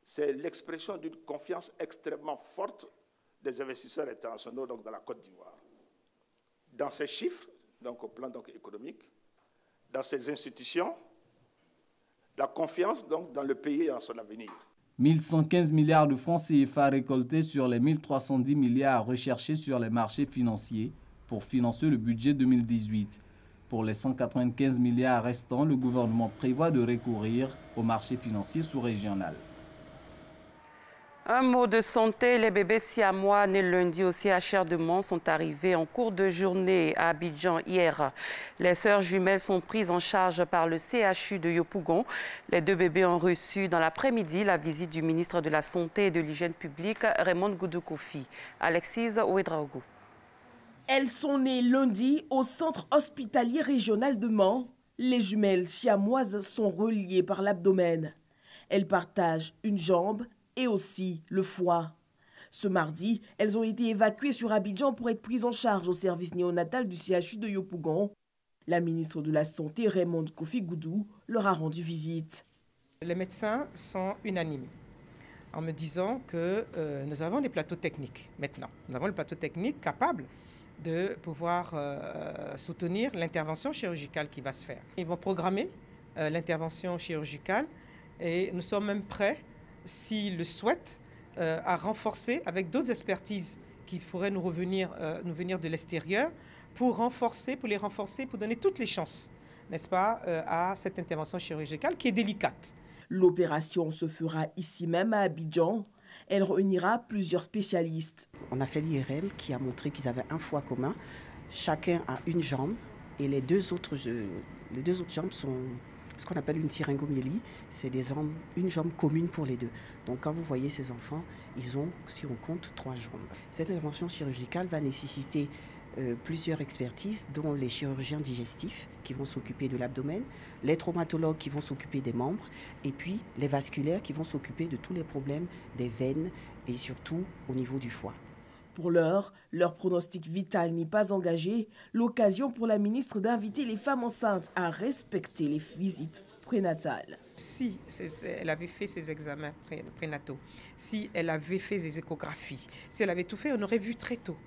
c'est l'expression d'une confiance extrêmement forte des investisseurs internationaux donc, dans la Côte d'Ivoire. Dans ces chiffres, donc, au plan donc, économique, dans ces institutions, la confiance donc, dans le pays et en son avenir. 1115 milliards de francs CFA récoltés sur les 1310 milliards recherchés sur les marchés financiers pour financer le budget 2018. Pour les 195 milliards restants, le gouvernement prévoit de recourir au marché financier sous-régional. Un mot de santé, les bébés siamois nés lundi au CHR de Mans sont arrivés en cours de journée à Abidjan hier. Les sœurs jumelles sont prises en charge par le CHU de Yopougon. Les deux bébés ont reçu dans l'après-midi la visite du ministre de la Santé et de l'Hygiène publique, Raymond Goudou Kofi. Alexis Ouedraogo. Elles sont nées lundi au centre hospitalier régional de Mans. Les jumelles siamoises sont reliées par l'abdomen. Elles partagent une jambe et aussi le foie. Ce mardi, elles ont été évacuées sur Abidjan pour être prises en charge au service néonatal du CHU de Yopougon. La ministre de la Santé, Raymond Kofi Goudou, leur a rendu visite. Les médecins sont unanimes en me disant que nous avons des plateaux techniques maintenant. Nous avons le plateau technique capable de pouvoir soutenir l'intervention chirurgicale qui va se faire. Ils vont programmer l'intervention chirurgicale et nous sommes même prêts, s'ils le souhaitent, à renforcer avec d'autres expertises qui pourraient nous venir de l'extérieur pour les renforcer, pour donner toutes les chances, n'est-ce pas, à cette intervention chirurgicale qui est délicate. L'opération se fera ici même à Abidjan. Elle réunira plusieurs spécialistes. On a fait l'IRM qui a montré qu'ils avaient un foie commun. Chacun a une jambe et les deux autres jambes sont ce qu'on appelle une syringomyélie. C'est une jambe commune pour les deux. Donc quand vous voyez ces enfants, ils ont, si on compte, 3 jambes. Cette intervention chirurgicale va nécessiter plusieurs expertises, dont les chirurgiens digestifs qui vont s'occuper de l'abdomen, les traumatologues qui vont s'occuper des membres, et puis les vasculaires qui vont s'occuper de tous les problèmes des veines et surtout au niveau du foie. Pour l'heure, leur pronostic vital n'est pas engagé. L'occasion pour la ministre d'inviter les femmes enceintes à respecter les visites prénatales. Si elle avait fait ses examens prénataux, si elle avait fait ses échographies, si elle avait tout fait, on aurait vu très tôt.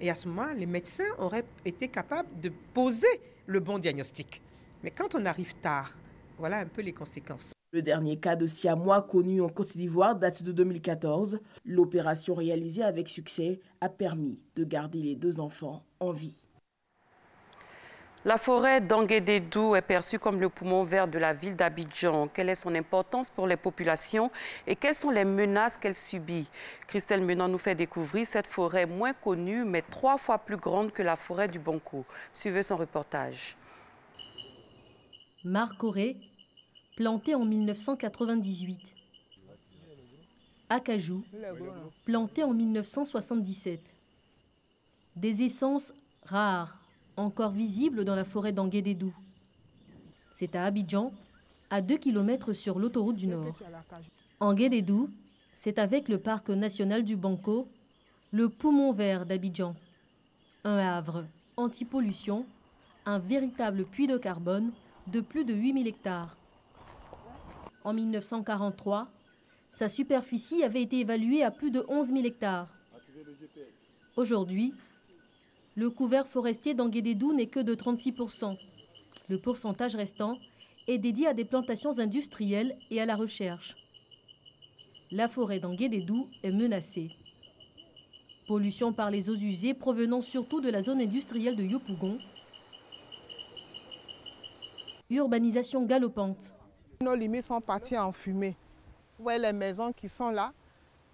Et à ce moment, les médecins auraient été capables de poser le bon diagnostic. Mais quand on arrive tard, voilà un peu les conséquences. Le dernier cas de siamois connu en Côte d'Ivoire date de 2014. L'opération réalisée avec succès a permis de garder les 2 enfants en vie. La forêt d'Anguédédou est perçue comme le poumon vert de la ville d'Abidjan. Quelle est son importance pour les populations et quelles sont les menaces qu'elle subit? Christelle Menon nous fait découvrir cette forêt moins connue mais 3 fois plus grande que la forêt du Banco. Suivez son reportage. Marcoré, planté en 1998. Acajou, planté en 1977. Des essences rares, encore visibles dans la forêt d'Anguédédou. C'est à Abidjan, à 2 km sur l'autoroute du Nord. Anguédédou, c'est avec le parc national du Banco, le poumon vert d'Abidjan. Un havre anti-pollution, un véritable puits de carbone de plus de 8000 hectares. En 1943, sa superficie avait été évaluée à plus de 11 000 hectares. Aujourd'hui, le couvert forestier d'Anguédédou n'est que de 36%. Le pourcentage restant est dédié à des plantations industrielles et à la recherche. La forêt d'Anguédédou est menacée. Pollution par les eaux usées provenant surtout de la zone industrielle de Yopougon. Urbanisation galopante. Nos limites sont parties en fumée. Vous voyez les maisons qui sont là.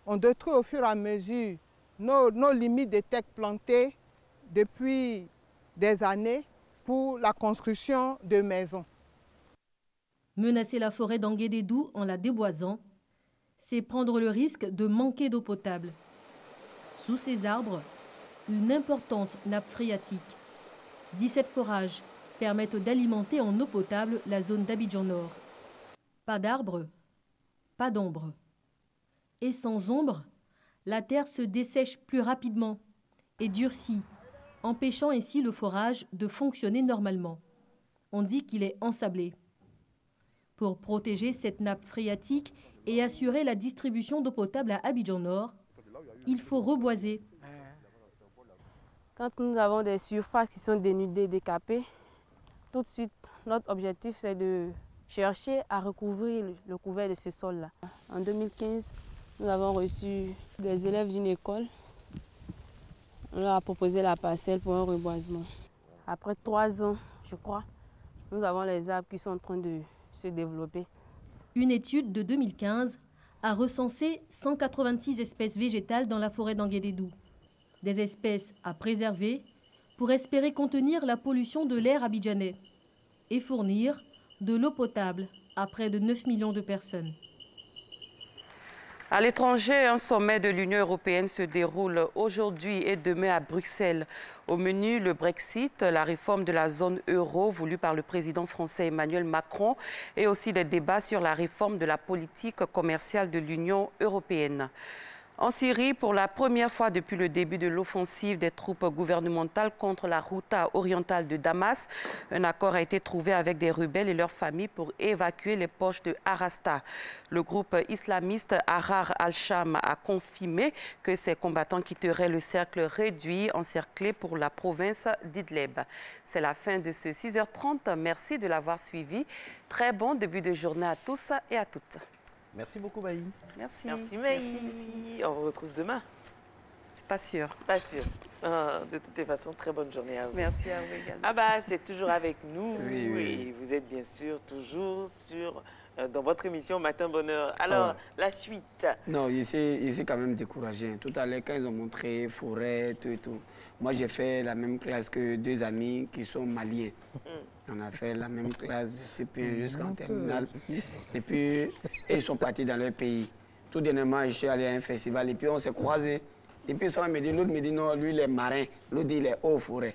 On détruit au fur et à mesure nos limites de terres plantées depuis des années pour la construction de maisons. Menacer la forêt d'Anguédédou en la déboisant, c'est prendre le risque de manquer d'eau potable. Sous ces arbres, une importante nappe phréatique. 17 forages permettent d'alimenter en eau potable la zone d'Abidjan Nord. Pas d'arbres, pas d'ombre. Et sans ombre, la terre se dessèche plus rapidement et durcit, empêchant ainsi le forage de fonctionner normalement. On dit qu'il est ensablé. Pour protéger cette nappe phréatique et assurer la distribution d'eau potable à Abidjan Nord, il faut reboiser. Quand nous avons des surfaces qui sont dénudées, décapées, tout de suite, notre objectif, c'est de chercher à recouvrir le couvert de ce sol-là. En 2015, nous avons reçu des élèves d'une école. On leur a proposé la parcelle pour un reboisement. Après 3 ans, je crois, nous avons les arbres qui sont en train de se développer. Une étude de 2015 a recensé 186 espèces végétales dans la forêt d'Anguédédou. Des espèces à préserver pour espérer contenir la pollution de l'air abidjanais et fournir de l'eau potable à près de 9 millions de personnes. À l'étranger, un sommet de l'Union européenne se déroule aujourd'hui et demain à Bruxelles. Au menu, le Brexit, la réforme de la zone euro voulue par le président français Emmanuel Macron et aussi des débats sur la réforme de la politique commerciale de l'Union européenne. En Syrie, pour la première fois depuis le début de l'offensive des troupes gouvernementales contre la Ghouta orientale de Damas, un accord a été trouvé avec des rebelles et leurs familles pour évacuer les poches de Harasta. Le groupe islamiste Ahrar al-Sham a confirmé que ces combattants quitteraient le cercle réduit encerclé pour la province d'Idlib. C'est la fin de ce 6h30. Merci de l'avoir suivi. Très bon début de journée à tous et à toutes. Merci beaucoup, Maï. Merci. Merci, Maï. Merci. On vous retrouve demain. C'est pas sûr. Pas sûr. De toutes les façons, très bonne journée à vous. Merci à vous également. Ah bah, c'est toujours avec nous. Oui, oui. Et vous êtes bien sûr toujours dans votre émission Matin Bonheur. Alors, la suite. Non, je suis quand même découragé. Tout à l'heure, quand ils ont montré forêt, tout et tout, moi j'ai fait la même classe que 2 amis qui sont maliens. On a fait la même classe du CP jusqu'en terminale. Et puis, ils sont partis dans leur pays. Tout dernièrement, je suis allé à un festival et puis on s'est croisés. Et puis, l'autre me dit non, lui il est marin. L'autre dit il est haut forêt.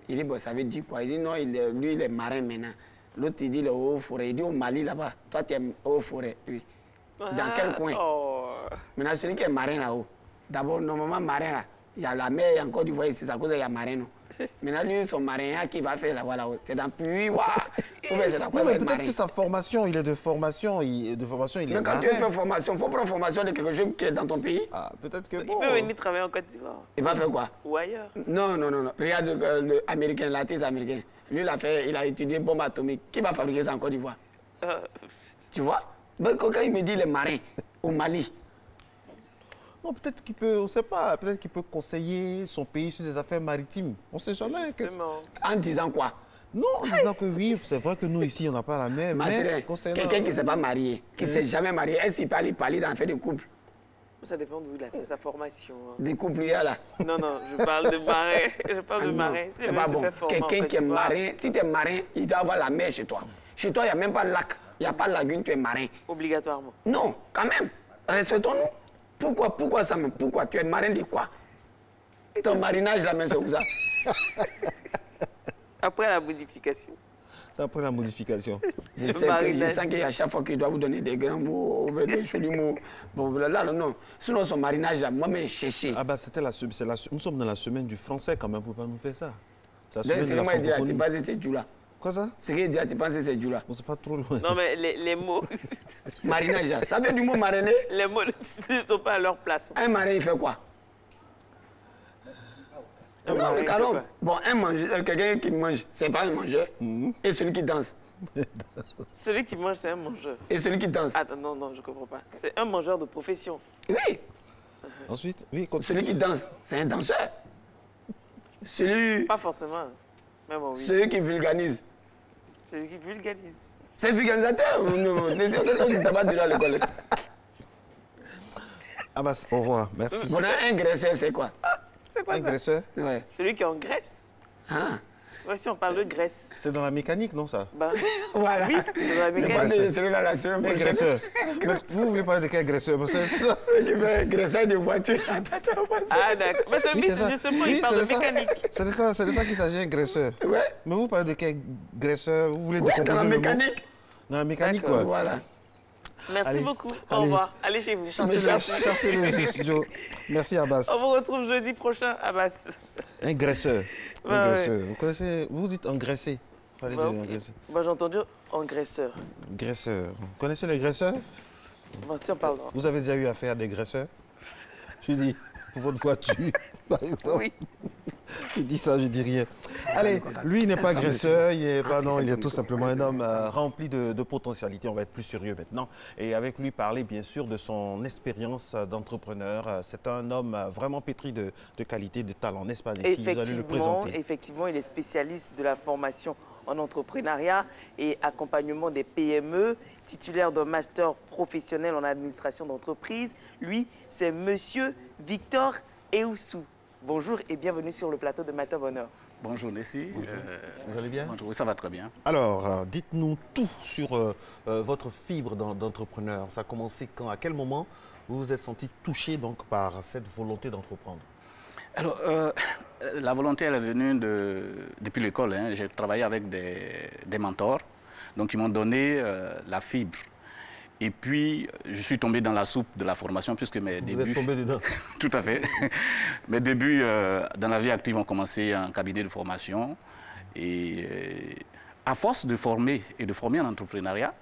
Il dit, bon, ça veut dire quoi? Il dit non, lui il est marin maintenant. L'autre il dit il est haut forêt. Il dit au Mali là-bas, toi tu es haut forêt. Oui. Dans quel coin? Maintenant, celui qui est marin là-haut. D'abord, normalement, marin là, il y a la mer, il y a encore du voyage, c'est à cause qu'il y a marin. Non? Maintenant, lui, son marin qui va faire là-bas, c'est dans Puy, mais peut-être que sa formation, il est de formation, il est mais quand tu fais formation, il faut prendre formation de quelque chose qui est dans ton pays. Ah, peut-être que bon. Il peut venir travailler en Côte d'Ivoire. Il va faire quoi? Ou ailleurs. Non. Regarde l'américain, l'artiste américain. Lui, il a étudié bombe atomique. Qui va fabriquer ça en Côte d'Ivoire? Tu vois? Quand il me dit les marins au Mali. Non, peut-être qu'il peut, on ne sait pas, peut-être qu'il peut conseiller son pays sur des affaires maritimes. On ne sait jamais. En disant quoi? Non, en disant que oui, c'est vrai que nous ici, on n'a pas la même. Mais quelqu'un qui ne s'est pas marié, qui ne s'est jamais marié, est-ce qu'il peut parler dans fait de couple? Ça dépend d'où il a fait sa formation. Des couples, il y a là. Non, je parle de marin. Je parle de marin. C'est pas bon. Quelqu'un qui est marin, si tu es marin, il doit avoir la mer chez toi. Chez toi, il n'y a même pas de lac, il n'y a pas de lagune, tu es marin. Obligatoirement. Non, quand même. Respectons-nous. Pourquoi ça même? Pourquoi? Tu es marin de quoi? Ton marinage là, même, c'est où ça? Après la modification. C'est après la modification. Je sens qu'à chaque fois qu'il doit vous donner des grands mots, des jolis mots. Bon, là, non. Sinon, son marinage là, moi-même, cherché. Ah bah, nous sommes dans la semaine du français quand même, pour ne pas nous faire ça. C'est moi, il dit, tu penses que c'est du là. Quoi ça? C'est qu'il dit, tu penses que c'est du là. Bon, c'est pas trop loin. Non, mais les mots. Marinage là, ça vient du mot mariner? Les mots ne sont pas à leur place. Un marin, il fait quoi? Non, mais calme. Bon, quelqu'un qui mange, c'est pas un mangeur. Et celui qui danse? Celui qui mange, c'est un mangeur. Et celui qui danse? Attends, non, je comprends pas. C'est un mangeur de profession. Oui. Ensuite, oui, celui qui danse, c'est un danseur. Celui... Pas forcément. Mais bon, oui. Celui qui vulganise. Celui qui vulganise. C'est vulganisateur ou non? C'est tabac à l'école. Abbas, au revoir, merci. Bon, un graisseur, c'est quoi? C'est quoi un ça? graisseur? Ouais. Celui qui engraisse. Ah. Voici, on parle de graisse. C'est dans la mécanique, non, ça? Bah, voilà. Oui, c'est dans la mécanique. C'est dans la semaine prochaine. Graisseur. Vous voulez parler de quel graisseur? Graisseur de voiture. Ah, d'accord. Mais c'est justement, il parle de mécanique. C'est de ça qu'il s'agit, un graisseur. Ouais. Mais vous parlez de quel graisseur? Vous voulez décomposer dans la le mot? mécanique. Dans la mécanique, quoi. Voilà. Merci beaucoup. Au revoir. Allez chez vous. Chassez-le, studio. Merci, Abbas. On vous retrouve jeudi prochain, Abbas. Un graisseur. Ouais, Un graisseur. ouais. Vous connaissez, vous dites engraissé. Parlez de engraissé. Moi, j'ai entendu engraisseur. Graisseur. Vous connaissez les graisseurs? Bon, si on parle. Vous avez déjà eu affaire à des graisseurs? Je dis, pour votre voiture, par exemple. Oui. Je dis ça, je dis rien. Allez, lui, il n'est pas agresseur, il est tout simplement un homme rempli de potentialités. On va être plus sérieux maintenant. Et avec lui, parler bien sûr de son expérience d'entrepreneur. C'est un homme vraiment pétri de qualité, de talent, n'est-ce pas, Nessie? Vous allez le présenter. Effectivement, il est spécialiste de la formation en entrepreneuriat et accompagnement des PME, titulaire d'un master professionnel en administration d'entreprise. Lui, c'est Monsieur Victor Eoussou. Bonjour et bienvenue sur le plateau de Matin Bonheur. Bonjour Nessie. Vous allez bien? Bonjour, oui, ça va très bien. Alors, dites-nous tout sur votre fibre d'entrepreneur. Ça a commencé quand? À quel moment vous vous êtes senti touché donc, par cette volonté d'entreprendre? Alors, la volonté, elle est venue depuis l'école. Hein. J'ai travaillé avec des mentors, donc ils m'ont donné la fibre. Et puis, je suis tombé dans la soupe de la formation, puisque mes débuts... Vous êtes tombé dedans? Tout à fait. Mes débuts dans la vie active ont commencé en cabinet de formation. Et à force de former et de former en entrepreneuriat,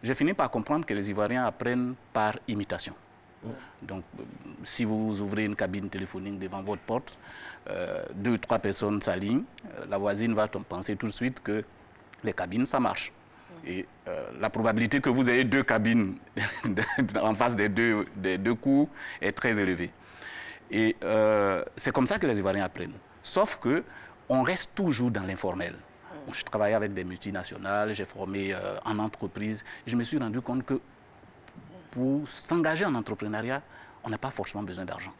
j'ai fini par comprendre que les Ivoiriens apprennent par imitation. Donc, si vous ouvrez une cabine téléphonique devant votre porte, 2 ou 3 personnes s'alignent, la voisine va penser tout de suite que les cabines, ça marche. Et la probabilité que vous ayez 2 cabines en face des deux cours est très élevée. Et c'est comme ça que les Ivoiriens apprennent. Sauf qu'on reste toujours dans l'informel. Je travaillais avec des multinationales, j'ai formé en entreprise. Je me suis rendu compte que pour s'engager en entrepreneuriat, on n'a pas forcément besoin d'argent.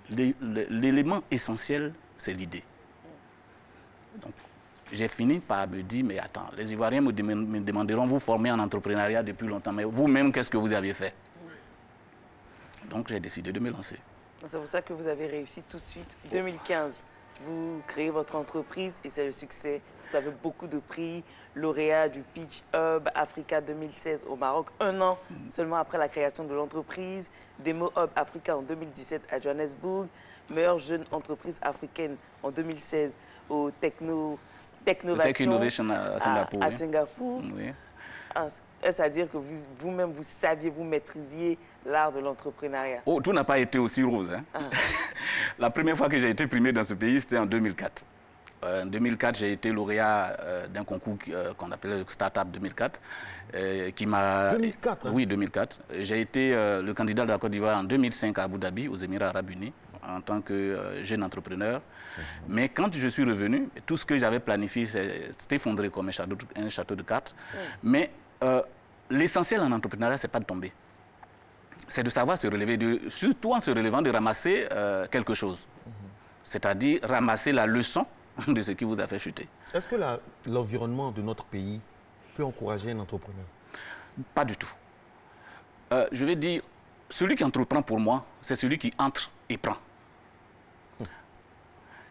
L'élément essentiel, c'est l'idée. Donc, j'ai fini par me dire, mais attends, les Ivoiriens me demanderont, vous former en entrepreneuriat depuis longtemps, mais vous-même, qu'est-ce que vous avez fait? Donc, j'ai décidé de me lancer. C'est pour ça que vous avez réussi tout de suite. 2015, vous créez votre entreprise et c'est le succès. Vous avez beaucoup de prix, lauréat du Pitch Hub Africa 2016 au Maroc, 1 an seulement après la création de l'entreprise. Demo Hub Africa en 2017 à Johannesburg. Meilleure jeune entreprise africaine en 2016 au Tech Innovation à Singapour. À Singapour. Oui. C'est-à-dire que vous-même, vous saviez, vous maîtrisiez l'art de l'entrepreneuriat. Oh, tout n'a pas été aussi rose. Hein. La première fois que j'ai été primé dans ce pays, c'était en 2004. En 2004, j'ai été lauréat d'un concours qu'on appelait le Startup 2004. Qui m'a... 2004 hein? Oui, 2004. J'ai été le candidat de la Côte d'Ivoire en 2005 à Abu Dhabi, aux Émirats Arabes Unis, en tant que jeune entrepreneur. Mais quand je suis revenu, tout ce que j'avais planifié s'est effondré comme un château de cartes. Mais l'essentiel en entrepreneuriat, ce n'est pas de tomber. C'est de savoir se relever, surtout en se relevant, de ramasser quelque chose. C'est-à-dire ramasser la leçon de ce qui vous a fait chuter. Est-ce que l'environnement de notre pays peut encourager un entrepreneur? Pas du tout. Je vais dire, celui qui entreprend pour moi, c'est celui qui entre et prend.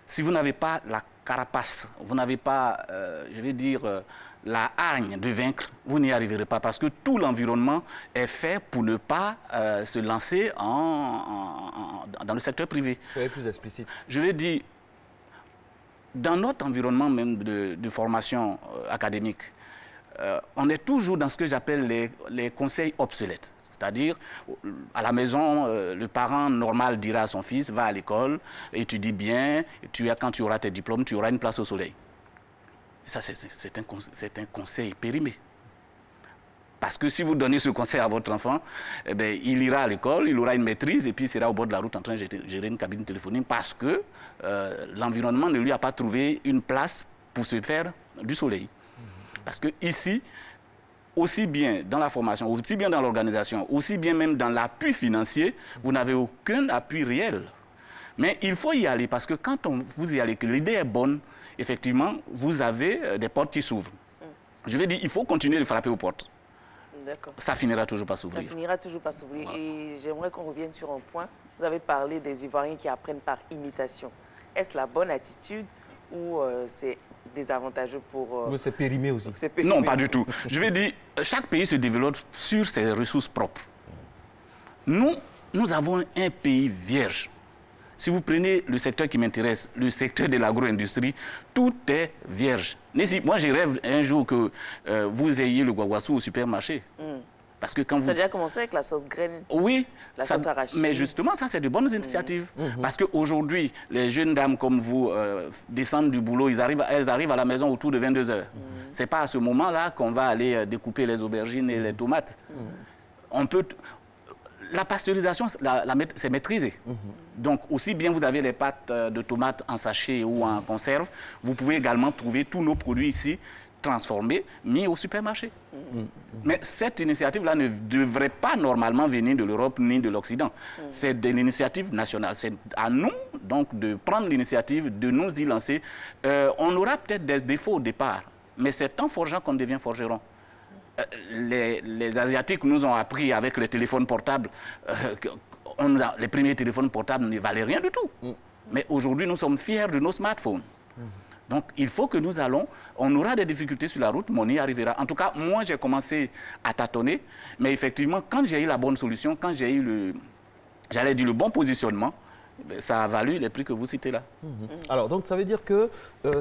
Si vous n'avez pas la carapace, vous n'avez pas, je vais dire, la hargne de vaincre, vous n'y arriverez pas parce que tout l'environnement est fait pour ne pas se lancer dans le secteur privé. Soyez plus explicite. Je vais dire, dans notre environnement même de formation académique, on est toujours dans ce que j'appelle les conseils obsolètes. C'est-à-dire, à la maison, le parent normal dira à son fils, va à l'école, étudie bien, quand tu auras tes diplômes, tu auras une place au soleil. Ça, c'est un conseil périmé. Parce que si vous donnez ce conseil à votre enfant, eh bien, il ira à l'école, il aura une maîtrise et puis il sera au bord de la route en train de gérer une cabine téléphonique parce que l'environnement ne lui a pas trouvé une place pour se faire du soleil. Parce que ici, aussi bien dans la formation, aussi bien dans l'organisation, aussi bien même dans l'appui financier, vous n'avez aucun appui réel. Mais il faut y aller parce que quand vous y allez, que l'idée est bonne, effectivement, vous avez des portes qui s'ouvrent. Je vais dire, il faut continuer de frapper aux portes. Ça finira toujours par s'ouvrir. Ça finira toujours par s'ouvrir. Voilà. Et j'aimerais qu'on revienne sur un point. Vous avez parlé des Ivoiriens qui apprennent par imitation. Est-ce la bonne attitude ou c'est désavantageux pour... Mais c'est périmé aussi. Périmé. Non, pas du tout. Je vais dire, chaque pays se développe sur ses ressources propres. Nous avons un pays vierge. Si vous prenez le secteur qui m'intéresse, le secteur de l'agro-industrie, tout est vierge. Moi, je rêve un jour que vous ayez le guaguassou au supermarché. Parce que quand vous... Ça a déjà commencé avec la sauce graine. Oui. La sauce arachide. Mais justement, ça, c'est de bonnes initiatives. Parce qu'aujourd'hui, les jeunes dames comme vous descendent du boulot, elles arrivent à la maison autour de 22 h. Ce n'est pas à ce moment-là qu'on va aller découper les aubergines et les tomates. On peut... La pasteurisation, c'est maîtrisé. Donc, aussi bien vous avez les pâtes de tomates en sachet ou en conserve, vous pouvez également trouver tous nos produits ici transformés, mis au supermarché. Mais cette initiative-là ne devrait pas normalement venir de l'Europe ni de l'Occident. C'est une initiative nationale. C'est à nous, donc, de prendre l'initiative, de nous y lancer. On aura peut-être des défauts au départ, mais c'est en forgeant qu'on devient forgeron. Les Asiatiques nous ont appris avec les téléphones portables, les premiers téléphones portables ne valaient rien du tout. Mais aujourd'hui, nous sommes fiers de nos smartphones. Donc, il faut que nous on aura des difficultés sur la route, mais on y arrivera. En tout cas, moi, j'ai commencé à tâtonner, mais effectivement, quand j'ai eu la bonne solution, quand j'ai eu le bon positionnement, ça a valu les prix que vous citez là. Alors, donc, ça veut dire que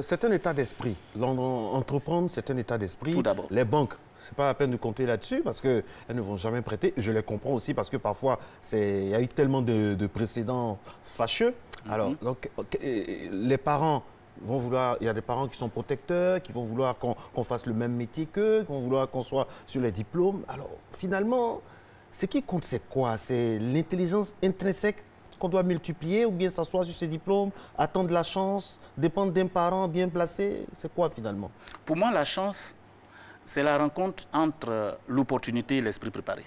c'est un état d'esprit. Entreprendre, c'est un état d'esprit. Tout d'abord. Les banques, ce n'est pas la peine de compter là-dessus parce qu'elles ne vont jamais prêter. Je les comprends aussi parce que parfois, il y a eu tellement de précédents fâcheux. Alors, donc, les parents vont vouloir... Il y a des parents qui sont protecteurs, qui vont vouloir qu'on fasse le même métier qu'eux, qui vont vouloir qu'on soit sur les diplômes. Alors, finalement, ce qui compte, c'est quoi? C'est l'intelligence intrinsèque qu'on doit multiplier ou bien s'asseoir sur ses diplômes, attendre la chance, dépendre d'un parent bien placé? C'est quoi finalement? Pour moi, la chance, c'est la rencontre entre l'opportunité et l'esprit préparé.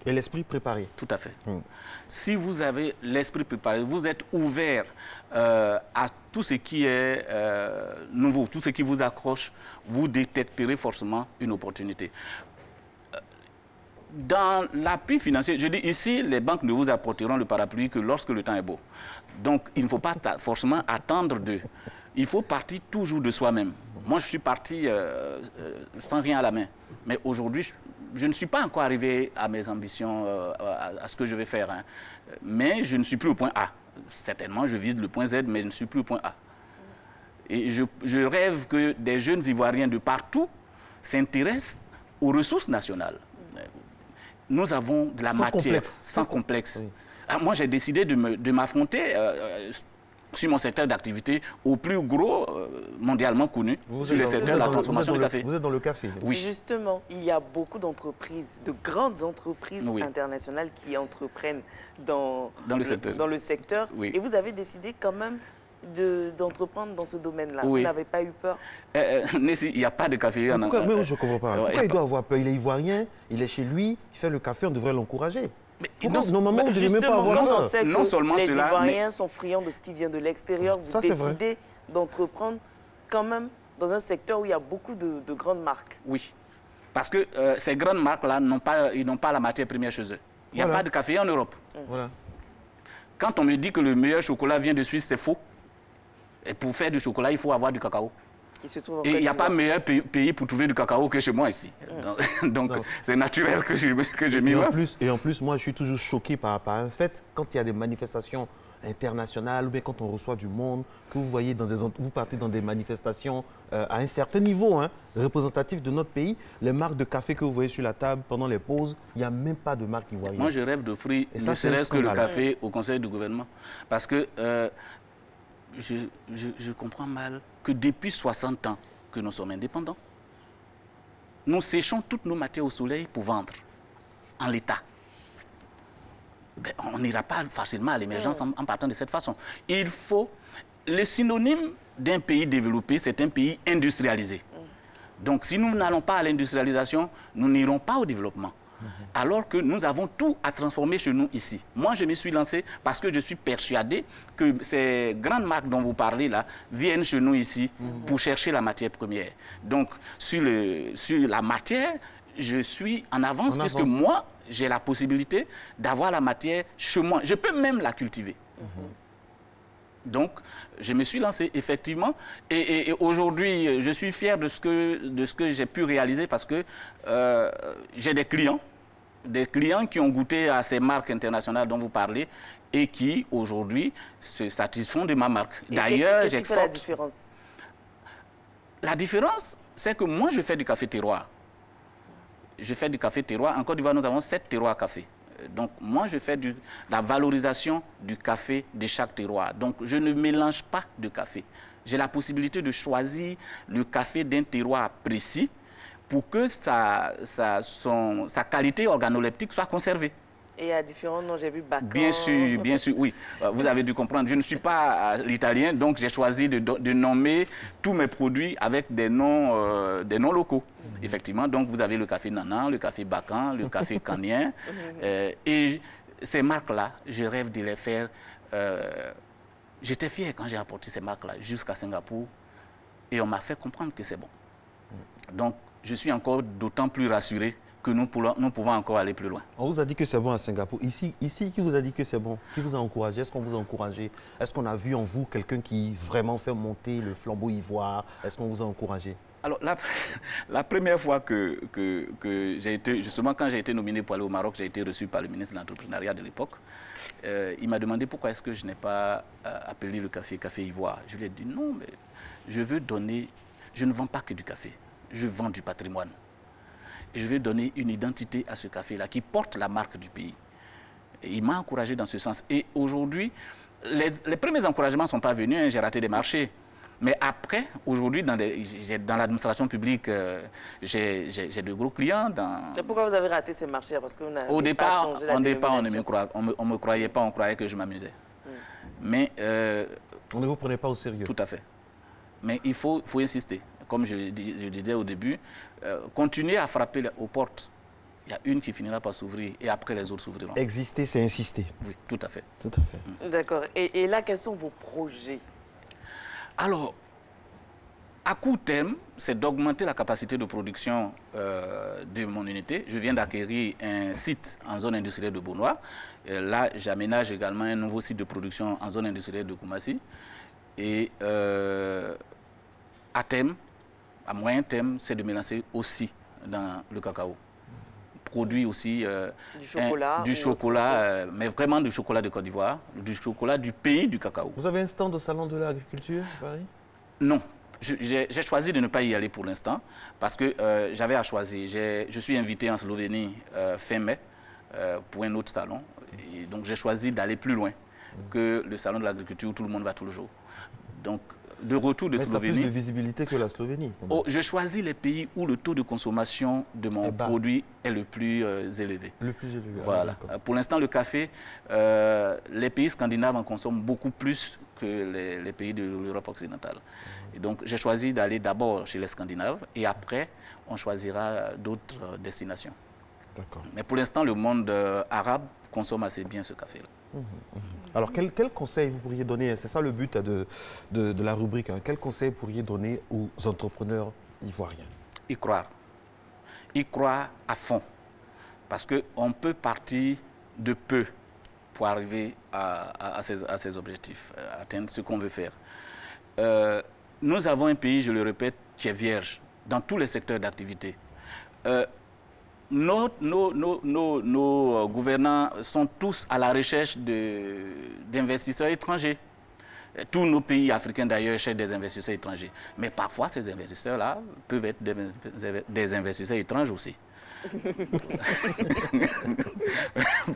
Et l'esprit préparé? Tout à fait. Si vous avez l'esprit préparé, vous êtes ouvert à tout ce qui est nouveau, tout ce qui vous accroche, vous détecterez forcément une opportunité. Dans l'appui financier, je dis ici, les banques ne vous apporteront le parapluie que lorsque le temps est beau. Donc, il ne faut pas forcément attendre d'eux. Il faut partir toujours de soi-même. Moi, je suis parti sans rien à la main. Mais aujourd'hui, je ne suis pas encore arrivé à mes ambitions, à ce que je vais faire. Hein. Mais je ne suis plus au point A. Certainement, je vise le point Z, mais je ne suis plus au point A. Et je rêve que des jeunes Ivoiriens de partout s'intéressent aux ressources nationales. Nous avons de la matière sans complexe. Oui. Moi, j'ai décidé de m'affronter sur mon secteur d'activité au plus gros mondialement connu, sur le secteur de la transformation du café. Vous êtes dans le café? Oui. Justement, il y a beaucoup d'entreprises, de grandes entreprises internationales qui entreprennent dans le secteur. Oui. Et vous avez décidé quand même d'entreprendre dans ce domaine-là. Oui. Vous n'avez pas eu peur? Il n'y a pas de café. Mais je ne comprends pas. Pourquoi il doit avoir peur? Il est ivoirien, il est chez lui, il fait le café, on devrait l'encourager. Normalement, vous ne devez même pas avoir peur. Non seulement les cela, Ivoiriens sont friands de ce qui vient de l'extérieur. Vous décidez d'entreprendre quand même dans un secteur où il y a beaucoup de grandes marques. Oui, parce que ces grandes marques-là n'ont pas la matière première chez eux. Il n'y a pas de café en Europe. Voilà. Quand on me dit que le meilleur chocolat vient de Suisse, c'est faux. Et pour faire du chocolat, il faut avoir du cacao. Et il n'y a pas meilleur pays pour trouver du cacao que chez moi ici. Donc c'est naturel que je m'y lance. Et en plus, moi, je suis toujours choqué par un fait. Quand il y a des manifestations internationales, ou bien quand on reçoit du monde, que vous voyez, vous partez dans des manifestations à un certain niveau, représentatif de notre pays, les marques de café que vous voyez sur la table pendant les pauses, il n'y a même pas de marque ivoirienne. Moi, je rêve d'offrir ne serait-ce que le café au conseil du gouvernement. Parce que je comprends mal que depuis 60 ans que nous sommes indépendants, nous séchons toutes nos matières au soleil pour vendre en l'état. On n'ira pas facilement à l'émergence en partant de cette façon. Il faut... Le synonyme d'un pays développé, c'est un pays industrialisé. Donc si nous n'allons pas à l'industrialisation, nous n'irons pas au développement. Alors que nous avons tout à transformer chez nous ici. Moi, je me suis lancé parce que je suis persuadé que ces grandes marques dont vous parlez là viennent chez nous ici pour chercher la matière première. Donc, sur la matière, je suis en avance puisque moi, j'ai la possibilité d'avoir la matière chez moi. Je peux même la cultiver. Donc, je me suis lancé effectivement et aujourd'hui, je suis fier de ce que j'ai pu réaliser parce que j'ai des clients qui ont goûté à ces marques internationales dont vous parlez et qui, aujourd'hui, se satisfont de ma marque. D'ailleurs, j'exporte. Qu'est-ce qui fait la différence? La différence, c'est que moi, je fais du café terroir. Je fais du café terroir. En Côte d'Ivoire, nous avons 7 terroirs café. Donc, moi, je fais la valorisation du café de chaque terroir. Donc, je ne mélange pas de café. J'ai la possibilité de choisir le café d'un terroir précis pour que sa qualité organoleptique soit conservée. Et il y a différents noms, j'ai vu Bacan. Bien sûr, oui. Vous avez dû comprendre. Je ne suis pas l'italien, donc j'ai choisi de nommer tous mes produits avec des noms locaux. Effectivement, donc vous avez le café Nana, le café Bacan, le café Canien. Et ces marques-là, je rêve de les faire. J'étais fier quand j'ai apporté ces marques-là jusqu'à Singapour et on m'a fait comprendre que c'est bon. Donc, je suis encore d'autant plus rassuré que nous pouvons encore aller plus loin. On vous a dit que c'est bon à Singapour. Ici, qui vous a dit que c'est bon? Qui vous a encouragé? Est-ce qu'on vous a encouragé? Est-ce qu'on a vu en vous quelqu'un qui vraiment fait monter le flambeau ivoire? Est-ce qu'on vous a encouragé? Alors, la première fois que j'ai été, justement quand j'ai été nominé pour aller au Maroc, j'ai été reçu par le ministre de l'Entrepreneuriat de l'époque. Il m'a demandé pourquoi est-ce que je n'ai pas appelé le café ivoire. Je lui ai dit non, mais je ne vends pas que du café, je vends du patrimoine. Et je veux donner une identité à ce café-là qui porte la marque du pays. Et il m'a encouragé dans ce sens. Et aujourd'hui, les premiers encouragements ne sont pas venus, hein, j'ai raté des marchés. Mais après, aujourd'hui, dans l'administration publique, j'ai de gros clients. Et pourquoi vous avez raté ces marchés? Parce que Au départ, on ne me croyait pas, on croyait que je m'amusais. Mais on ne vous prenait pas au sérieux. Tout à fait. Mais il faut insister. Comme je disais au début, continuer à frapper aux portes. Il y a une qui finira par s'ouvrir et après les autres s'ouvriront. Exister, c'est insister. Oui, tout à fait. Tout à fait. D'accord. Et là, quels sont vos projets? Alors, à court terme, c'est d'augmenter la capacité de production de mon unité. Je viens d'acquérir un site en zone industrielle de Beaunois. Là, j'aménage également un nouveau site de production en zone industrielle de Koumassi. Et à terme, à moyen terme, c'est de me lancer aussi dans le cacao. Produit aussi du chocolat, mais vraiment du chocolat de Côte d'Ivoire, du chocolat du pays du cacao. Vous avez un stand au salon de l'agriculture à Paris? Non. J'ai choisi de ne pas y aller pour l'instant parce que j'avais à choisir. Je suis invité en Slovénie fin mai pour un autre salon. Et donc j'ai choisi d'aller plus loin que le salon de l'agriculture où tout le monde va tout le jour. Donc, de retour de Slovénie. Ça a plus de visibilité que la Slovénie. Je choisis les pays où le taux de consommation de mon produit est le plus élevé. Le plus élevé. Voilà. Pour l'instant, le café, les pays scandinaves en consomment beaucoup plus que les pays de l'Europe occidentale. Et donc, j'ai choisi d'aller d'abord chez les Scandinaves et après, on choisira d'autres destinations. D'accord. Mais pour l'instant, le monde arabe consomme assez bien ce café-là. Alors, quel conseil vous pourriez donner, c'est ça le but de la rubrique, hein, quel conseil pourriez donner aux entrepreneurs ivoiriens? Y croire. Y croire à fond. Parce qu'on peut partir de peu pour arriver à ces objectifs, à atteindre ce qu'on veut faire. Nous avons un pays, je le répète, qui est vierge dans tous les secteurs d'activité. Nos gouvernants sont tous à la recherche d'investisseurs étrangers. Tous nos pays africains, d'ailleurs, cherchent des investisseurs étrangers. Mais parfois, ces investisseurs-là peuvent être des investisseurs étrangers aussi. Je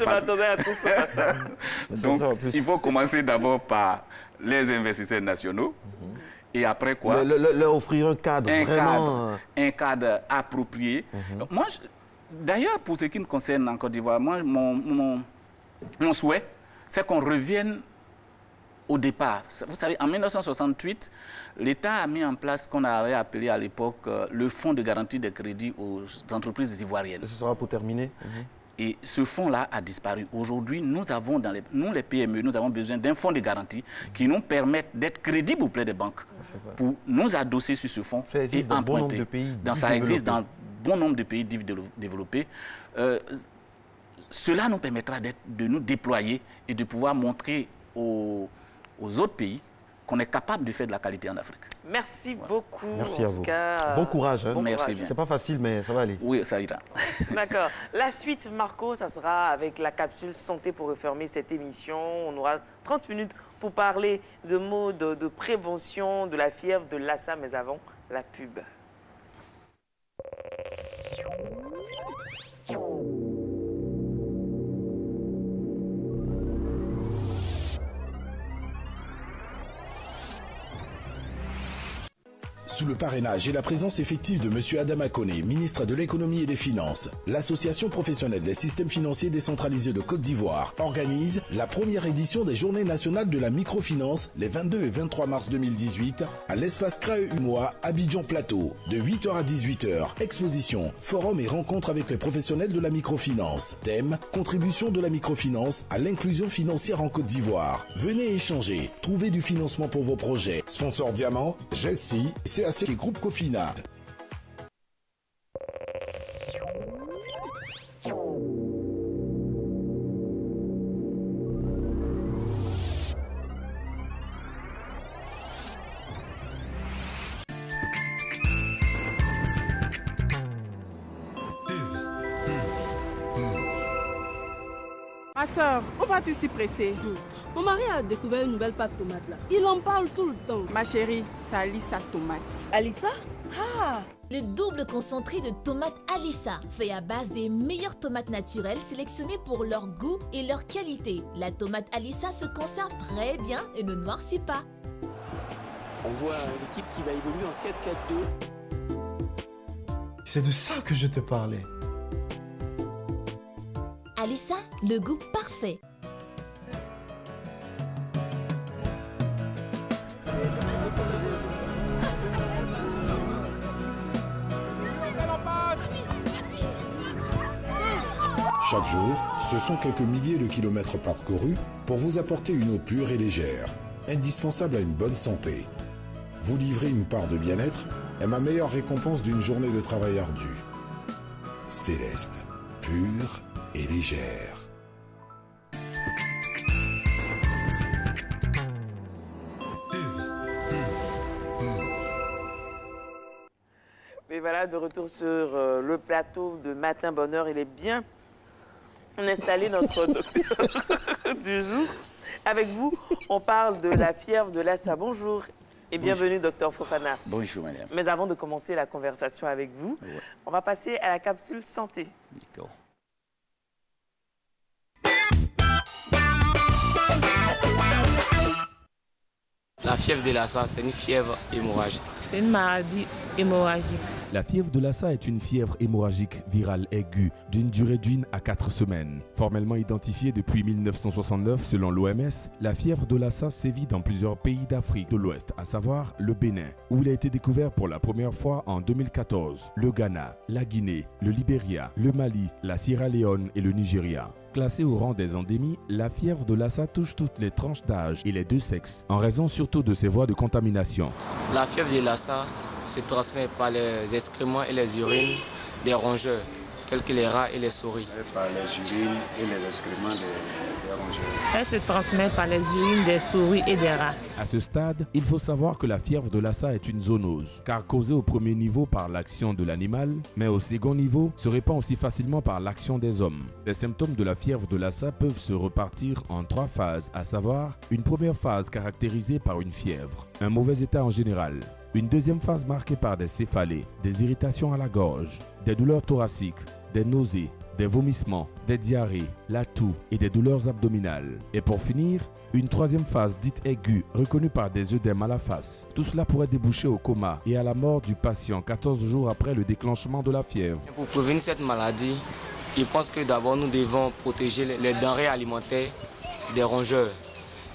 m'attendais à tout ça. Donc, il faut commencer d'abord par les investisseurs nationaux. Et après quoi? Leur offrir un cadre un cadre approprié. Moi, d'ailleurs, pour ce qui me concerne en Côte d'Ivoire, moi, mon souhait, c'est qu'on revienne au départ, vous savez, en 1968, l'État a mis en place ce qu'on avait appelé à l'époque le fonds de garantie des crédits aux entreprises ivoiriennes. Ce sera pour terminer. Et ce fonds-là a disparu. Aujourd'hui, nous avons, nous les PME, nous avons besoin d'un fonds de garantie qui nous permette d'être crédibles auprès des banques pour nous adosser sur ce fonds et emprunter. Ça existe dans bon nombre de pays développés. Cela nous permettra de nous déployer et de pouvoir montrer aux autres pays qu'on est capable de faire de la qualité en Afrique. Merci beaucoup. Merci à vous. Bon courage. Hein. Merci bien. C'est pas facile, mais ça va aller. Oui, ça ira. D'accord. La suite, Marco, ça sera avec la capsule santé pour refermer cette émission. On aura 30 minutes pour parler de mots de prévention de la fièvre de Lassa, mais avant, la pub. Sous le parrainage et la présence effective de M. Adama Koné, ministre de l'Économie et des Finances, l'Association professionnelle des systèmes financiers décentralisés de Côte d'Ivoire organise la première édition des Journées nationales de la microfinance les 22 et 23 mars 2018 à l'espace CRAE Humois, Abidjan Plateau, de 8h à 18h. Exposition, forum et rencontres avec les professionnels de la microfinance. Thème, contribution de la microfinance à l'inclusion financière en Côte d'Ivoire. Venez échanger, trouver du financement pour vos projets. Sponsor Diamant, Jessie, CAC et groupe Cofinat. Ma soeur, où vas-tu si pressée? Mon mari a découvert une nouvelle pâte tomate là. Il en parle tout le temps. Ma chérie, c'est Alissa tomate. Alissa? Ah! Le double concentré de tomates Alissa, fait à base des meilleures tomates naturelles sélectionnées pour leur goût et leur qualité. La tomate Alissa se conserve très bien et ne noircit pas. On voit l'équipe qui va évoluer en 4-4-2. C'est de ça que je te parlais. Alissa, le goût parfait. Chaque jour, ce sont quelques milliers de kilomètres parcourus pour vous apporter une eau pure et légère, indispensable à une bonne santé. Vous livrer une part de bien-être est ma meilleure récompense d'une journée de travail ardu. Céleste, pure et légère. Et voilà, de retour sur le plateau de Matin Bonheur. Il est bien installé, notre docteur du jour. Avec vous, on parle de la fièvre de Lassa. Bonjour et bienvenue, docteur Fofana. Bonjour, madame. Mais avant de commencer la conversation avec vous, on va passer à la capsule santé. D'accord. La fièvre de Lassa, c'est une fièvre hémorragique. C'est une maladie hémorragique. La fièvre de Lassa est une fièvre hémorragique virale aiguë d'une durée d'1 à 4 semaines. Formellement identifiée depuis 1969 selon l'OMS, la fièvre de Lassa sévit dans plusieurs pays d'Afrique de l'Ouest, à savoir le Bénin, où il a été découvert pour la première fois en 2014, le Ghana, la Guinée, le Libéria, le Mali, la Sierra Leone et le Nigeria. Classée au rang des endémies, la fièvre de Lassa touche toutes les tranches d'âge et les deux sexes, en raison surtout de ses voies de contamination. La fièvre de Lassa se transmet par les excréments et les urines des rongeurs, tels que les rats et les souris. Par les urines et les excréments des rongeurs. Elle se transmet par les urines des souris et des rats. À ce stade, il faut savoir que la fièvre de Lassa est une zoonose, car causée au premier niveau par l'action de l'animal, mais au second niveau, se répand aussi facilement par l'action des hommes. Les symptômes de la fièvre de Lassa peuvent se repartir en 3 phases, à savoir une première phase caractérisée par une fièvre, un mauvais état en général, une deuxième phase marquée par des céphalées, des irritations à la gorge, des douleurs thoraciques, des nausées, des vomissements, des diarrhées, la toux et des douleurs abdominales. Et pour finir, une troisième phase dite aiguë, reconnue par des œdèmes à la face. Tout cela pourrait déboucher au coma et à la mort du patient 14 jours après le déclenchement de la fièvre. Pour prévenir cette maladie, je pense que d'abord nous devons protéger les denrées alimentaires des rongeurs.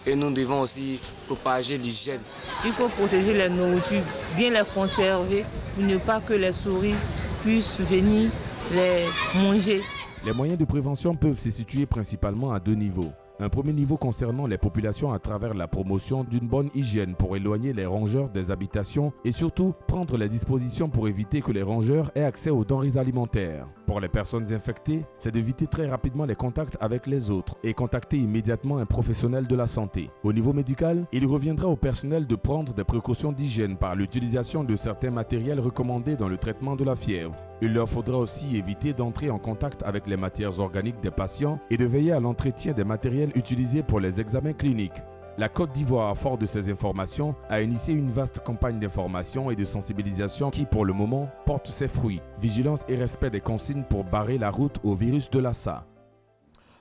Et nous devons aussi propager l'hygiène. Il faut protéger les nourritures, bien les conserver pour ne pas que les souris puissent venir les manger. Les moyens de prévention peuvent se situer principalement à deux niveaux. Un premier niveau concernant les populations à travers la promotion d'une bonne hygiène pour éloigner les rongeurs des habitations et surtout prendre les dispositions pour éviter que les rongeurs aient accès aux denrées alimentaires. Pour les personnes infectées, c'est d'éviter très rapidement les contacts avec les autres et contacter immédiatement un professionnel de la santé. Au niveau médical, il reviendra au personnel de prendre des précautions d'hygiène par l'utilisation de certains matériels recommandés dans le traitement de la fièvre. Il leur faudra aussi éviter d'entrer en contact avec les matières organiques des patients et de veiller à l'entretien des matériels utilisés pour les examens cliniques. La Côte d'Ivoire, fort de ces informations, a initié une vaste campagne d'information et de sensibilisation qui, pour le moment, porte ses fruits. Vigilance et respect des consignes pour barrer la route au virus de Lassa.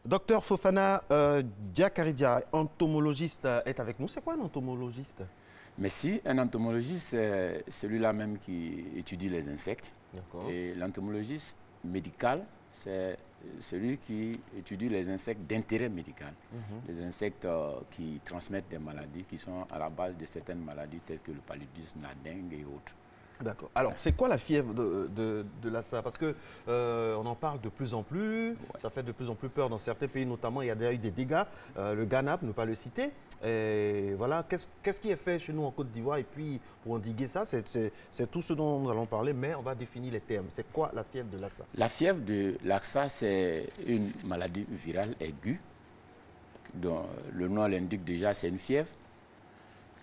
Docteur Fofana Diakaridia, entomologiste, est avec nous. C'est quoi un entomologiste? Merci. Un entomologiste, c'est celui-là même qui étudie les insectes. Et l'entomologiste médical, c'est celui qui étudie les insectes d'intérêt médical. Les insectes qui transmettent des maladies, qui sont à la base de certaines maladies telles que le paludisme, la dengue et autres. D'accord. Alors, c'est quoi la fièvre de Lassa? Parce qu'on en parle de plus en plus, ça fait de plus en plus peur dans certains pays, notamment il y a déjà eu des dégâts, le Ghana, pour ne pas le citer. Et voilà, qu'est-ce qui est fait chez nous en Côte d'Ivoire? Et puis, pour endiguer ça, c'est tout ce dont nous allons parler, mais on va définir les termes. C'est quoi la fièvre de Lassa? La fièvre de Lassa, c'est une maladie virale aiguë, dont le nom l'indique déjà, c'est une fièvre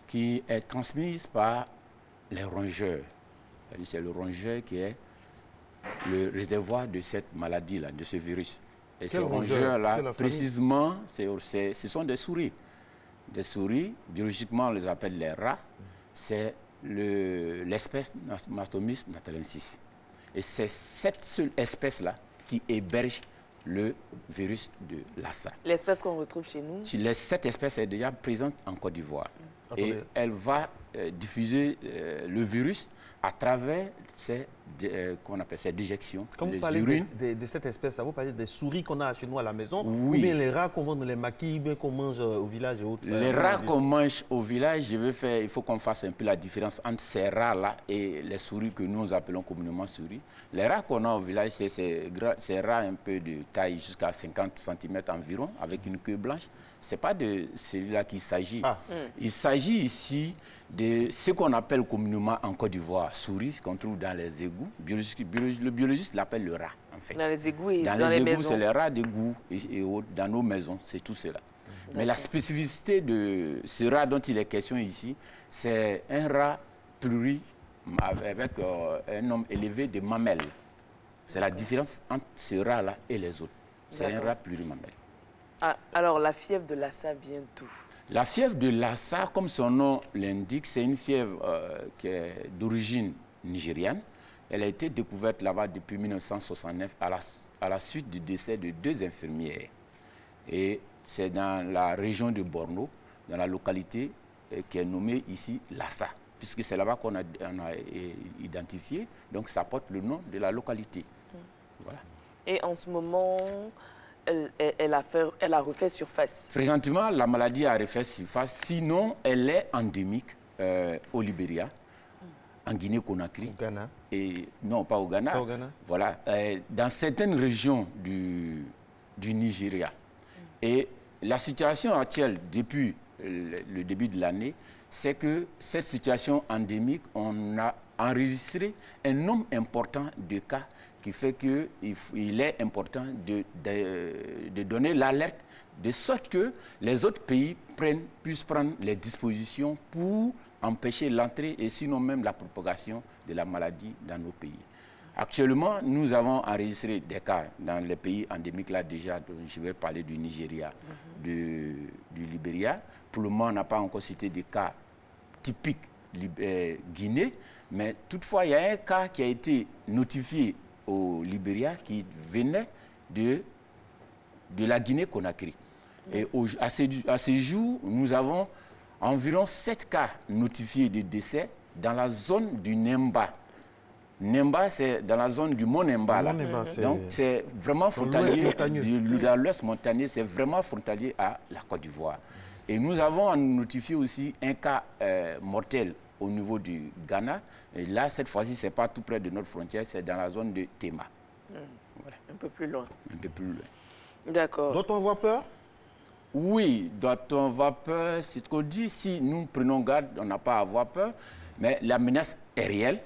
qui est transmise par les rongeurs. C'est le rongeur qui est le réservoir de cette maladie-là, de ce virus. Et ces rongeurs-là, précisément, ce sont des souris. Des souris, biologiquement, on les appelle les rats. C'est l'espèce Mastomys natalensis. Et c'est cette seule espèce-là qui héberge le virus de Lassa. L'espèce qu'on retrouve chez nous? Cette espèce est déjà présente en Côte d'Ivoire. Et elle va diffuser le virus à travers ces déjections. Quand vous parlez de cette espèce, vous parlez des souris qu'on a chez nous à la maison, oui. Ou bien les rats qu'on vend dans les maquis, bien qu'on mange au village et autres? Les rats qu'on mange au village, il faut qu'on fasse un peu la différence entre ces rats-là et les souris que nous appelons communément souris. Les rats qu'on a au village, c'est ces rats un peu de taille jusqu'à 50 cm environ, avec une queue blanche. Ce n'est pas de celui-là qu'il s'agit. Il s'agit ici de ce qu'on appelle communément en Côte d'Ivoire souris, qu'on trouve dans les égouts. Le biologiste l'appelle le rat, en fait. Dans les égouts et dans les égouts, maisons. c'est les rats d'égout et autres, dans nos maisons, c'est tout cela. Mais la spécificité de ce rat dont il est question ici, c'est un rat pluri avec un nombre élevé de mamelles. C'est la différence entre ce rat-là et les autres. C'est un rat plurimamelle. Alors, la fièvre de Lassa vient d'où? La fièvre de Lassa, comme son nom l'indique, c'est une fièvre qui est d'origine nigériane. Elle a été découverte là-bas depuis 1969 à la suite du décès de 2 infirmières. Et c'est dans la région de Borno, dans la localité qui est nommée ici Lassa, puisque c'est là-bas qu'on a identifié. Donc ça porte le nom de la localité. Voilà. Et en ce moment, elle a refait surface. Présentement, la maladie a refait surface, sinon elle est endémique au Libéria, en Guinée-Conakry. Au Ghana? Et, non, pas au Ghana. Pas au Ghana. Voilà, dans certaines régions du Nigeria. Et la situation actuelle, depuis le début de l'année, c'est que cette situation endémique, on a enregistré un nombre important de cas qui fait qu'il est important de donner l'alerte de sorte que les autres pays puissent prendre les dispositions pour empêcher l'entrée et sinon même la propagation de la maladie dans nos pays. Actuellement, nous avons enregistré des cas dans les pays endémiques là déjà, je vais parler du Nigeria, du Libéria. Pour le moment, on n'a pas encore cité des cas typiques Guinée, mais toutefois, il y a un cas qui a été notifié au Libéria qui venait de la Guinée-Conakry. Et à ce jour, nous avons environ 7 cas notifiés de décès dans la zone du Nemba. Nemba, c'est dans la zone du Mont Nemba. Là. Donc, c'est vraiment frontalier, dans l'ouest montagneux, c'est vraiment frontalier à la Côte d'Ivoire. Et nous avons à nous notifier aussi un cas mortel au niveau du Ghana. Et là, cette fois-ci, ce n'est pas tout près de notre frontière, c'est dans la zone de Tema. Voilà. Un peu plus loin. Un peu plus loin. D'accord. Doit-on avoir peur? Oui, doit-on avoir peur? C'est ce qu'on dit. Si nous prenons garde, on n'a pas à avoir peur. Mais la menace est réelle.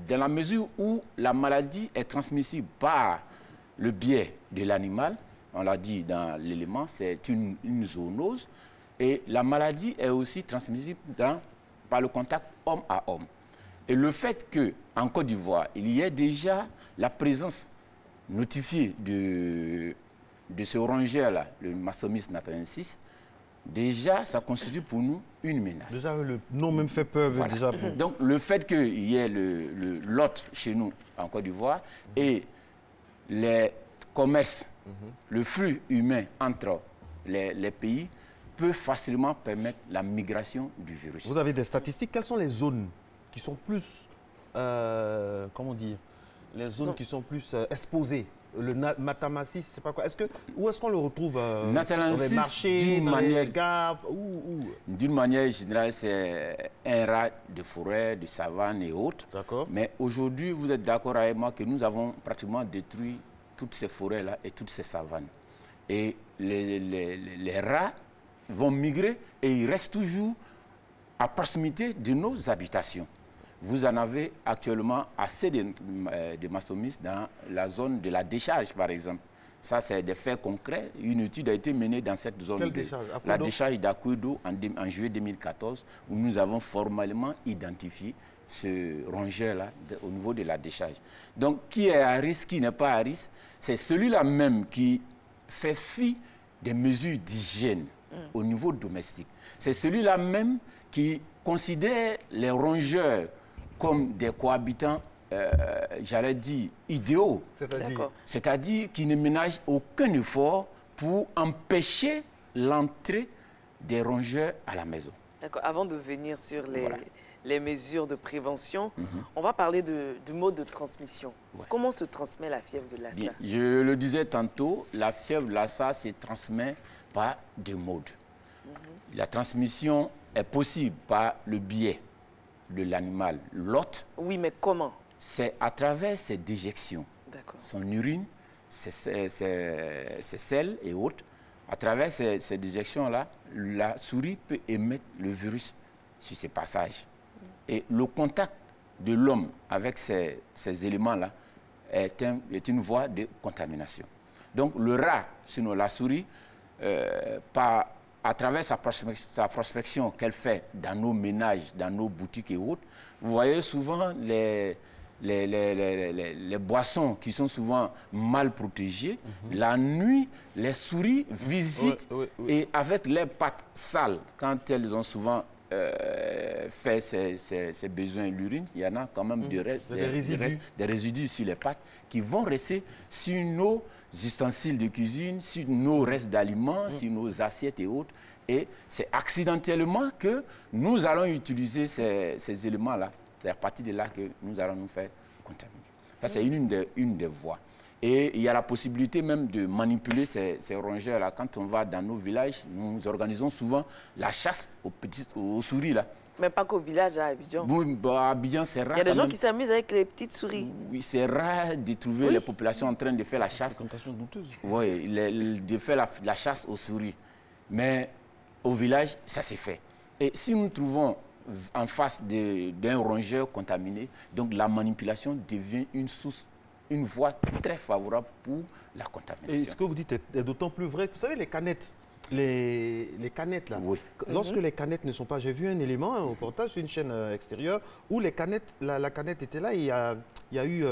Dans la mesure où la maladie est transmissible par le biais de l'animal, on l'a dit dans l'élément, c'est une zoonose. Et la maladie est aussi transmissible par le contact homme à homme. Et le fait qu'en Côte d'Ivoire, il y ait déjà la présence notifiée de ce rongeur-là, le Mastomys nathalensis, déjà, ça constitue pour nous une menace. Déjà, le nom même fait peur. Voilà. Déjà. Donc, le fait qu'il y ait le lot chez nous, en Côte d'Ivoire, et les commerces, le flux humain entre les pays, peut facilement permettre la migration du virus. Vous avez des statistiques. Quelles sont les zones qui sont plus, comment dire, les zones qui sont plus exposées? Le Matamassis, c'est pas quoi. Où est-ce qu'on le retrouve dans les marchés, dans les gares? D'une manière générale, c'est un rat de forêt, de savane et autres. Mais aujourd'hui, vous êtes d'accord avec moi que nous avons pratiquement détruit toutes ces forêts-là et toutes ces savanes. Et les rats vont migrer et ils restent toujours à proximité de nos habitations. Vous en avez actuellement assez de Mastomys dans la zone de la décharge, par exemple. Ça, c'est des faits concrets. Une étude a été menée dans cette zone. Quelle décharge? La décharge d'Akouedo en juillet 2014, où nous avons formellement identifié ce rongeur-là au niveau de la décharge. Donc, qui est à risque, qui n'est pas à risque, c'est celui-là même qui fait fi des mesures d'hygiène au niveau domestique. C'est celui-là même qui considère les rongeurs comme des cohabitants, j'allais dire, idéaux. C'est-à-dire qui ne ménagent aucun effort pour empêcher l'entrée des rongeurs à la maison. D'accord. Avant de venir sur les mesures de prévention, on va parler du mode de transmission. Comment se transmet la fièvre de Lassa? Je le disais tantôt, la fièvre de Lassa se transmet par deux modes. La transmission est possible par le biais de l'animal l'hôte. Oui, mais comment? C'est à travers ses déjections. Son urine, ses selles et autres. À travers ces déjections-là, la souris peut émettre le virus sur ses passages. Et le contact de l'homme avec ces éléments-là est une voie de contamination. Donc le rat, sinon la souris, à travers sa prospection qu'elle fait dans nos ménages, dans nos boutiques et autres, vous voyez souvent les boissons qui sont souvent mal protégées. La nuit, les souris visitent et avec les pattes sales, quand elles ont souvent fait ses besoins l'urine, il y en a quand même des résidus sur les pattes qui vont rester sur nos ustensiles de cuisine, sur nos restes d'aliments, sur nos assiettes et autres. Et c'est accidentellement que nous allons utiliser ces éléments-là. C'est à partir de là que nous allons nous faire contaminer. Ça, c'est une des voies. Et il y a la possibilité même de manipuler ces rongeurs-là. Quand on va dans nos villages, nous organisons souvent la chasse aux souris. Là. Mais pas qu'au village, à Abidjan. Oui, à Abidjan, c'est rare. Il y a des gens qui s'amusent avec les petites souris. Oui, c'est rare de trouver les populations en train de faire la chasse. Oui, de faire la chasse aux souris. Mais au village, ça s'est fait. Et si nous trouvons en face d'un rongeur contaminé, donc la manipulation devient une voie très favorable pour la contamination. Et ce que vous dites est d'autant plus vrai que, vous savez, les canettes, les canettes, là. Oui. Lorsque les canettes ne sont pas... J'ai vu un élément, un reportage sur une chaîne extérieure, où les canettes, la canette était là, et il y a eu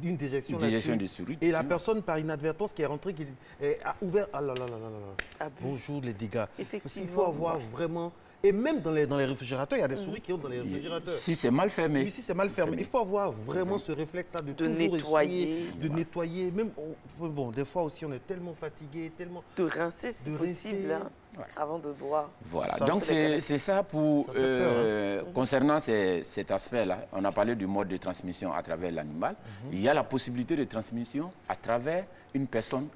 une déjection de souris. Et la personne, par inadvertance, qui est rentrée, qui a ouvert... Ah là là là là là. Bonjour les dégâts. Effectivement. Il faut avoir vraiment... Et même dans les réfrigérateurs, il y a des souris qui ont dans les réfrigérateurs. Si c'est mal fermé. Oui, si c'est mal fermé. Il faut avoir vraiment ce réflexe-là de toujours nettoyer. Essuyer, de nettoyer. Même, bon, des fois aussi, on est tellement fatigué, tellement... De rincer, si possible, hein, avant de boire. Voilà, donc c'est ça pour... concernant cet aspect-là, on a parlé du mode de transmission à travers l'animal. Il y a la possibilité de transmission à travers une personne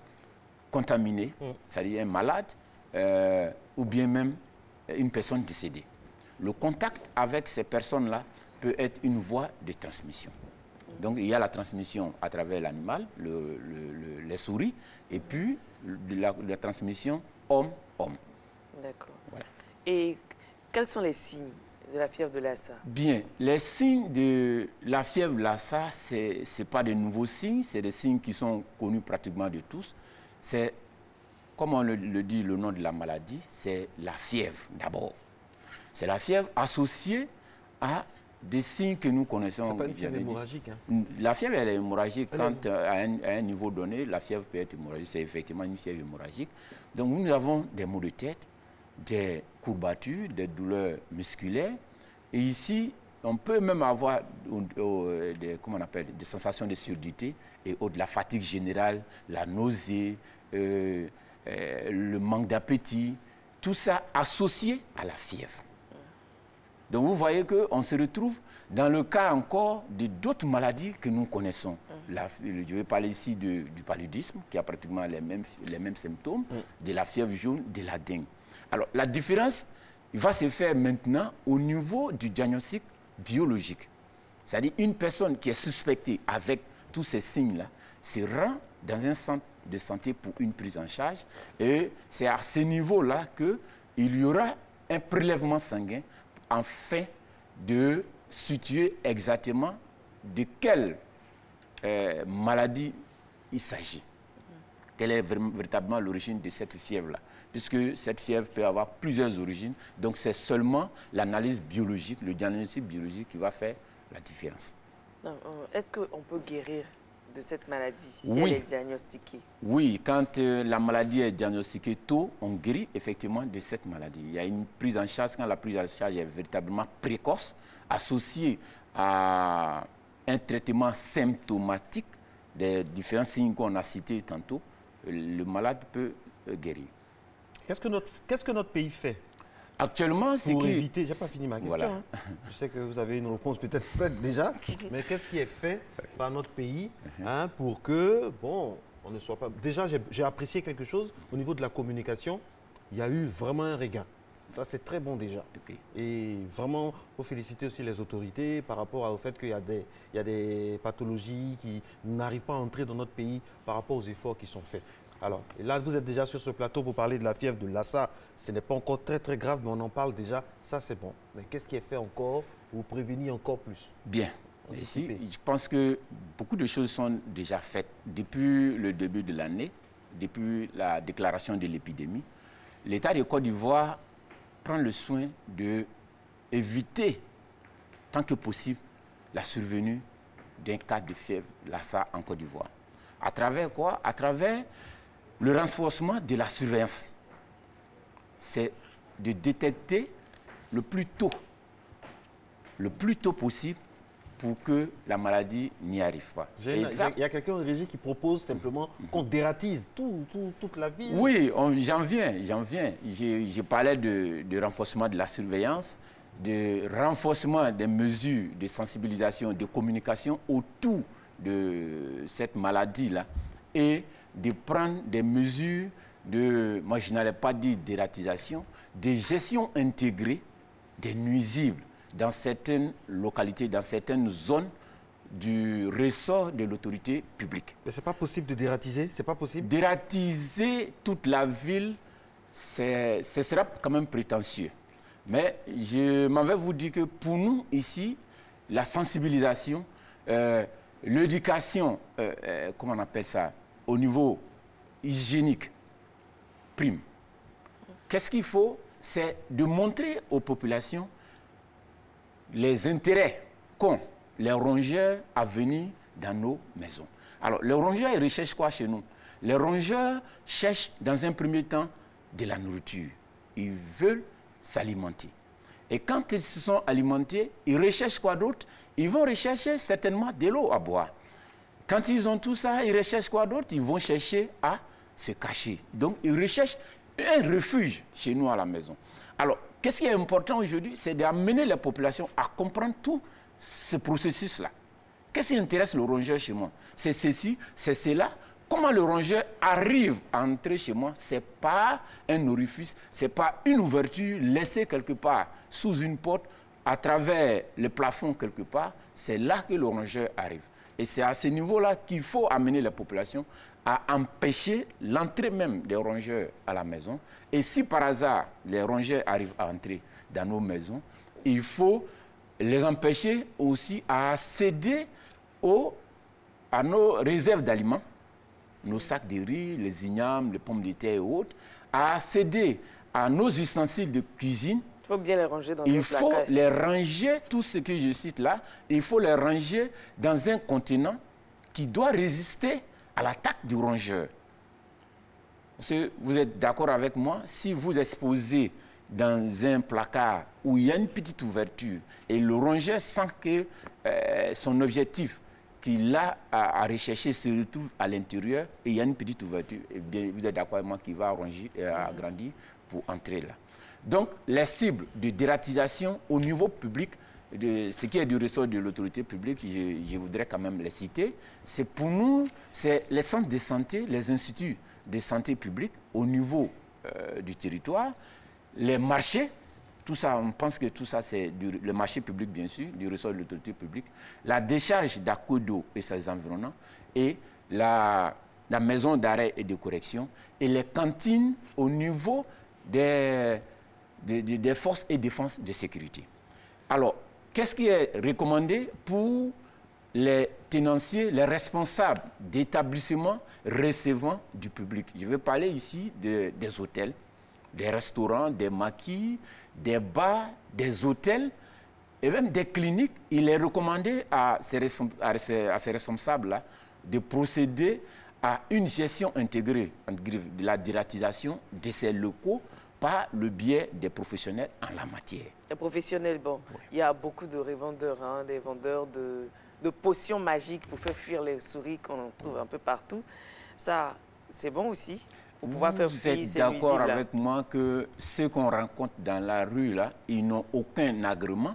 contaminée, c'est-à-dire un malade, ou bien même une personne décédée. Le contact avec ces personnes-là peut être une voie de transmission. Donc il y a la transmission à travers l'animal, les souris, et puis la transmission homme-homme. D'accord. Voilà. Et quels sont les signes de la fièvre de Lassa? Bien, les signes de la fièvre Lassa, ce n'est pas de nouveaux signes, c'est des signes qui sont connus pratiquement de tous. C'est, comme on le dit, le nom de la maladie, c'est la fièvre d'abord. C'est la fièvre associée à des signes que nous connaissons. C'est pas une fièvre hémorragique, hein? La fièvre, elle est hémorragique. Quand à un niveau donné, la fièvre peut être hémorragique. C'est effectivement une fièvre hémorragique. Donc nous avons des maux de tête, des courbatures, des douleurs musculaires. Et ici, on peut même avoir des sensations de surdité et de la fatigue générale, la nausée, le manque d'appétit. Tout ça associé à la fièvre. Donc vous voyez qu'on se retrouve dans le cas encore de d'autres maladies que nous connaissons. Je vais parler ici du paludisme, qui a pratiquement les mêmes symptômes, de la fièvre jaune, de la dengue. Alors la différence va se faire maintenant au niveau du diagnostic biologique. C'est-à-dire une personne qui est suspectée avec tous ces signes-là se rend dans un centre de santé pour une prise en charge. Et c'est à ce niveau-là qu'il y aura un prélèvement sanguin afin de situer exactement de quelle maladie il s'agit. Quelle est véritablement l'origine de cette fièvre-là? Puisque cette fièvre peut avoir plusieurs origines. Donc c'est seulement l'analyse biologique, le diagnostic biologique qui va faire la différence. Est-ce qu'on peut guérir de cette maladie si oui. Elle est diagnostiquée? Oui, quand la maladie est diagnostiquée tôt, on guérit effectivement de cette maladie. Il y a une prise en charge, quand la prise en charge est véritablement précoce, associée à un traitement symptomatique des différents signes qu'on a cités tantôt, le malade peut guérir. Qu'est-ce que notre pays fait actuellement, c'est pour éviter, j'ai pas fini ma question, voilà. Hein. Je sais que vous avez une réponse peut-être faite déjà, mais qu'est-ce qui est fait par notre pays pour que, bon, on ne soit pas... Déjà, j'ai apprécié quelque chose au niveau de la communication. Il y a eu vraiment un regain. Ça, c'est très bon déjà. Okay. Et vraiment, il faut féliciter aussi les autorités par rapport au fait qu'il y a des pathologies qui n'arrivent pas à entrer dans notre pays par rapport aux efforts qui sont faits. Alors, là, vous êtes déjà sur ce plateau pour parler de la fièvre de Lassa. Ce n'est pas encore très, très grave, mais on en parle déjà. Ça, c'est bon. Mais qu'est-ce qui est fait encore pour prévenir encore plus? Bien. Ici, je pense que beaucoup de choses sont déjà faites depuis le début de l'année, depuis la déclaration de l'épidémie. L'État de Côte d'Ivoire prend le soin d'éviter, tant que possible, la survenue d'un cas de fièvre Lassa en Côte d'Ivoire. À travers quoi? À travers le renforcement de la surveillance. C'est de détecter le plus tôt possible pour que la maladie n'y arrive pas. Il y a quelqu'un en régie qui propose simplement qu'on dératise toute la ville. Oui, j'en viens. J'ai parlé de renforcement de la surveillance, de renforcement des mesures de sensibilisation, de communication autour de cette maladie-là et de prendre des mesures de, moi je n'allais pas dire d'ératisation, de gestion intégrée des nuisibles dans certaines localités, dans certaines zones du ressort de l'autorité publique. Mais ce n'est pas possible de dératiser? C'est pas possible? Dératiser toute la ville, ce sera quand même prétentieux. Mais je m'en vais vous dire que pour nous, ici, la sensibilisation, l'éducation, comment on appelle ça, au niveau hygiénique, prime. Qu'est-ce qu'il faut? C'est de montrer aux populations les intérêts qu'ont les rongeurs à venir dans nos maisons. Alors, les rongeurs, ils recherchent quoi chez nous? Les rongeurs cherchent dans un premier temps de la nourriture. Ils veulent s'alimenter. Et quand ils se sont alimentés, ils recherchent quoi d'autre? Ils vont rechercher certainement de l'eau à boire. Quand ils ont tout ça, ils recherchent quoi d'autre? Ils vont chercher à se cacher. Donc, ils recherchent un refuge chez nous à la maison. Alors, qu'est-ce qui est important aujourd'hui? C'est d'amener les populations à comprendre tout ce processus-là. Qu'est-ce qui intéresse le rongeur chez moi? C'est ceci, c'est cela. comment le rongeur arrive à entrer chez moi, ce n'est pas un orifice, ce n'est pas une ouverture laissée quelque part sous une porte, à travers le plafond quelque part. C'est là que le rongeur arrive. Et c'est à ce niveau-là qu'il faut amener la population à empêcher l'entrée même des rongeurs à la maison. Et si par hasard les rongeurs arrivent à entrer dans nos maisons, il faut les empêcher aussi à accéder à nos réserves d'aliments, nos sacs de riz, les ignames, les pommes de terre et autres, à accéder à nos ustensiles de cuisine. Il faut bien les ranger dans Il un faut placard. les ranger, tout ce que je cite là, il faut les ranger dans un contenant qui doit résister à l'attaque du rongeur. Vous êtes d'accord avec moi? Si vous exposez dans un placard où il y a une petite ouverture et le rongeur sent que son objectif qu'il a à rechercher se retrouve à l'intérieur et il y a une petite ouverture, eh bien, vous êtes d'accord avec moi qu'il va ranger et agrandir pour entrer là. Donc, les cibles de dératisation au niveau public, ce qui est du ressort de l'autorité publique, je voudrais quand même les citer, c'est pour nous, c'est les centres de santé, les instituts de santé publique au niveau du territoire, les marchés, tout ça, on pense que tout ça, c'est le marché public, bien sûr, du ressort de l'autorité publique, la décharge d'Aco d'eau et ses environnants, et la maison d'arrêt et de correction, et les cantines au niveau des forces et défenses de sécurité. Alors, qu'est-ce qui est recommandé pour les tenanciers, les responsables d'établissements recevant du public? Je vais parler ici des hôtels, des restaurants, des maquis, des bars, des hôtels et même des cliniques. Il est recommandé à ces responsables-là de procéder à une gestion intégrée de la dératisation de ces locaux par le biais des professionnels en la matière. Les professionnels, bon, oui. Il y a beaucoup de revendeurs, hein, des vendeurs de potions magiques pour faire fuir les souris qu'on trouve un peu partout. Ça, c'est bon aussi pour pouvoir faire fuir ces nuisibles. Vous êtes d'accord avec moi que ceux qu'on rencontre dans la rue, là, ils n'ont aucun agrément.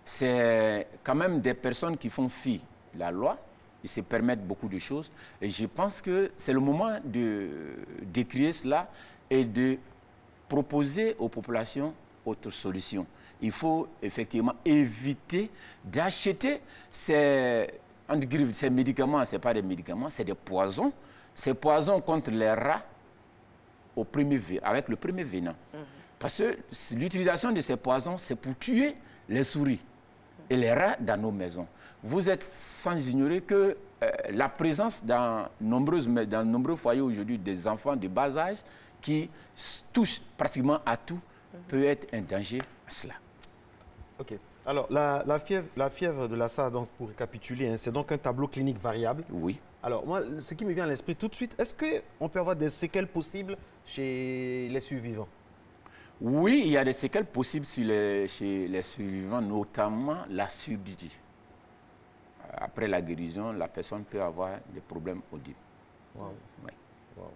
C'est quand même des personnes qui font fi de la loi. Ils se permettent beaucoup de choses. Et je pense que c'est le moment de décrier cela et de proposer aux populations autre solution. Il faut effectivement éviter d'acheter ces médicaments. Ce n'est pas des médicaments, c'est des poisons. Ces poisons contre les rats avec le premier venin. Parce que l'utilisation de ces poisons, c'est pour tuer les souris et les rats dans nos maisons. Vous êtes sans ignorer que la présence dans nombreux foyers aujourd'hui des enfants de bas âge qui touchent pratiquement à tout peut être un danger à cela. OK. Alors, la fièvre de Lassa, donc, pour récapituler, hein, c'est donc un tableau clinique variable. Oui. Alors, moi, ce qui me vient à l'esprit tout de suite, est-ce qu'on peut avoir des séquelles possibles chez les survivants? Oui, il y a des séquelles possibles chez les survivants, notamment la surdité. Après la guérison, la personne peut avoir des problèmes audibles. Wow. Oui. Wow.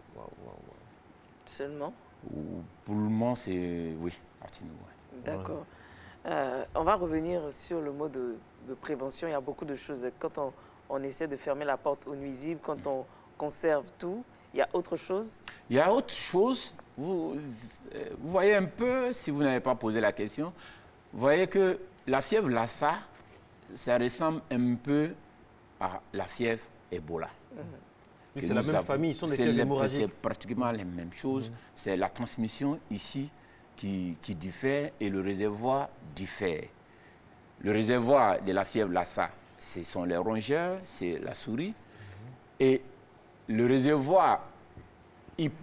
Seulement? Pour le moment, c'est... Oui, d'accord. On va revenir sur le mot de prévention. Il y a beaucoup de choses. Quand on essaie de fermer la porte aux nuisibles, quand on conserve tout, il y a autre chose? Il y a autre chose. Vous voyez un peu, si vous n'avez pas posé la question, vous voyez que la fièvre Lassa, ça ressemble un peu à la fièvre Ebola. Oui, c'est la même famille, ils sont des fièvres hémorragiques. C'est pratiquement les mêmes choses. C'est la transmission ici qui diffère et le réservoir diffère. Le réservoir de la fièvre Lassa, ce sont les rongeurs, c'est la souris. Et le réservoir,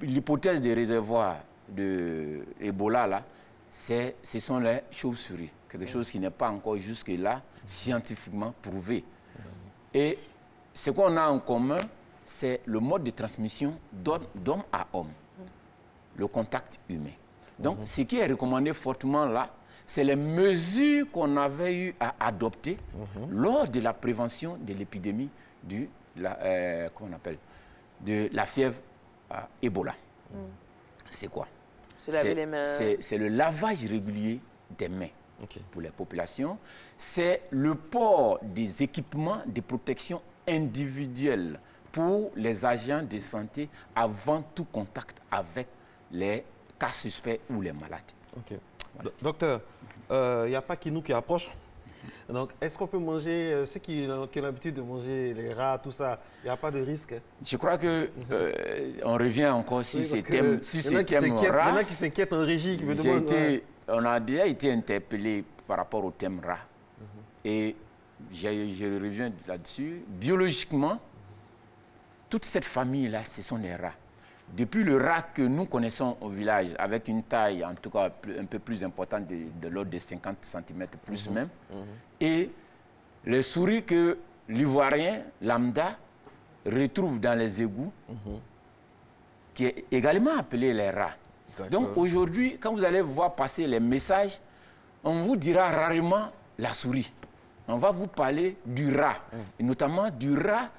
l'hypothèse des réservoirs de Ebola, là, ce sont les chauves-souris. Quelque chose qui n'est pas encore jusque-là scientifiquement prouvé. Et ce qu'on a en commun, c'est le mode de transmission d'homme à homme, le contact humain. Donc, ce qui est recommandé fortement là, c'est les mesures qu'on avait eu à adopter lors de la prévention de l'épidémie de la fièvre Ebola. C'est quoi? Se laver les mains. C'est le lavage régulier des mains pour les populations. C'est le port des équipements de protection individuelle pour les agents de santé avant tout contact avec les cas suspects ou les malades. Ok. Voilà. Docteur, il n'y a pas Kinou qui approche. Donc, est-ce qu'on peut manger, ceux qui ont l'habitude de manger les rats, tout ça, il n'y a pas de risque? Je crois que on revient encore sur ces thèmes, rats. Il y en a qui s'inquiètent en régie, qui me demandent... On a déjà été interpellé par rapport au thème rat. Et je reviens là-dessus. Biologiquement, toute cette famille-là, ce sont les rats. Depuis le rat que nous connaissons au village, avec une taille en tout cas un peu plus importante de l'ordre de 50 cm plus même, et les souris que l'Ivoirien lambda retrouve dans les égouts, qui est également appelé les rats. Donc aujourd'hui, quand vous allez voir passer les messages, on vous dira rarement la souris. On va vous parler du rat, et notamment du rat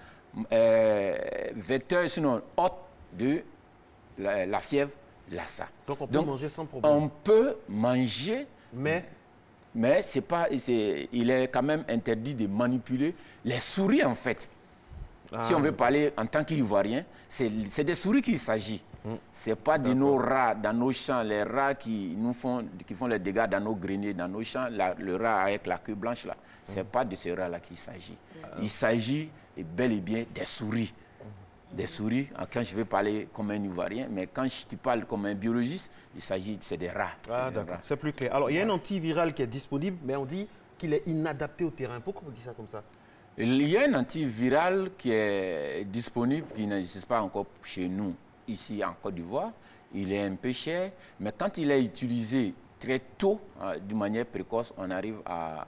vecteur, sinon hôte de la fièvre Lassa. Donc on peut manger sans problème. On peut manger, mais c'est pas, il est quand même interdit de manipuler les souris en fait. Si on veut parler en tant qu'Ivoirien, c'est des souris qu'il s'agit. Ce n'est pas de nos rats dans nos champs, les rats qui font les dégâts dans nos greniers, dans nos champs, le rat avec la queue blanche là. Ce n'est pas de ce rat là qu'il s'agit. Il s'agit bel et bien des souris. Des souris, quand je vais parler comme un Ivoirien, mais quand je parle comme un biologiste, il s'agit, c'est des rats. Ah d'accord, c'est plus clair. Alors il y a un antiviral qui est disponible, mais on dit qu'il est inadapté au terrain. Pourquoi on dit ça comme ça? Il y a un antiviral qui est disponible, qui n'existe pas encore chez nous, ici en Côte d'Ivoire. Il est un peu cher, mais quand il est utilisé très tôt, d'une manière précoce, on arrive à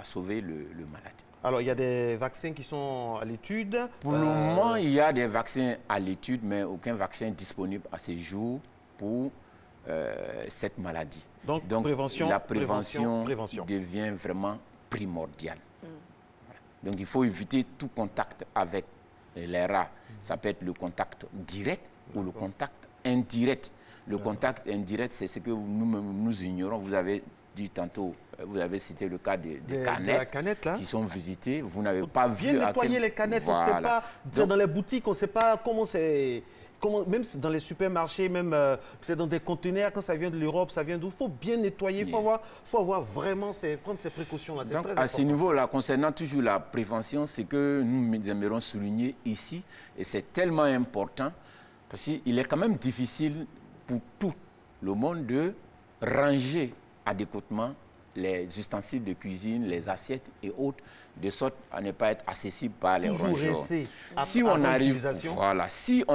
sauver le malade. Alors, il y a des vaccins qui sont à l'étude? Pour le moment, il y a des vaccins à l'étude, mais aucun vaccin disponible à ce jour pour cette maladie. Donc la prévention devient vraiment primordiale. Voilà. Donc, il faut éviter tout contact avec les rats. Ça peut être le contact direct ou le contact indirect. Le contact indirect, c'est ce que nous ignorons. Vous avez dit tantôt, vous avez cité le cas des canettes qui sont visitées. Vous n'avez pas vu... Bien nettoyer les canettes, voilà. On ne sait pas... Donc, dans les boutiques, on ne sait pas comment c'est... Même dans les supermarchés, même c'est dans des conteneurs, quand ça vient de l'Europe, ça vient d'où? Il faut bien nettoyer, il faut avoir vraiment prendre ces précautions-là. Donc à ce niveau-là, concernant toujours la prévention, c'est que nous aimerions souligner ici, et c'est tellement important, parce qu'il est quand même difficile pour tout le monde de ranger adéquatement les ustensiles de cuisine, les assiettes et autres, de sorte à ne pas être accessibles par les rongeurs. Si on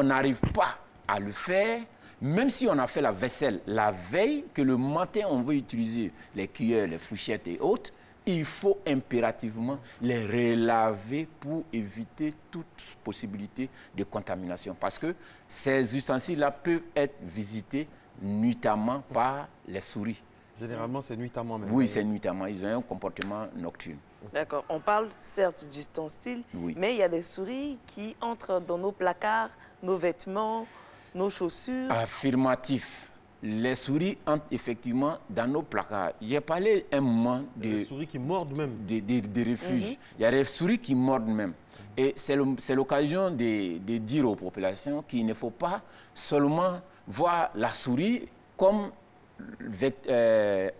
n'arrive pas à le faire, même si on a fait la vaisselle la veille, que le matin on veut utiliser les cuillères, les fourchettes et autres, il faut impérativement les relaver pour éviter toute possibilité de contamination. Parce que ces ustensiles-là peuvent être visités nuitamment par les souris. Généralement, c'est nuitamment même. Oui, c'est nuitamment. Ils ont un comportement nocturne. D'accord. On parle certes d'ustensiles, mais il y a des souris qui entrent dans nos placards, nos vêtements, nos chaussures. Affirmatif. Les souris entrent effectivement dans nos placards. J'ai parlé un moment de... Des souris qui mordent même. Des refuges. Il y a des souris qui mordent même. Et c'est l'occasion de dire aux populations qu'il ne faut pas seulement voir la souris comme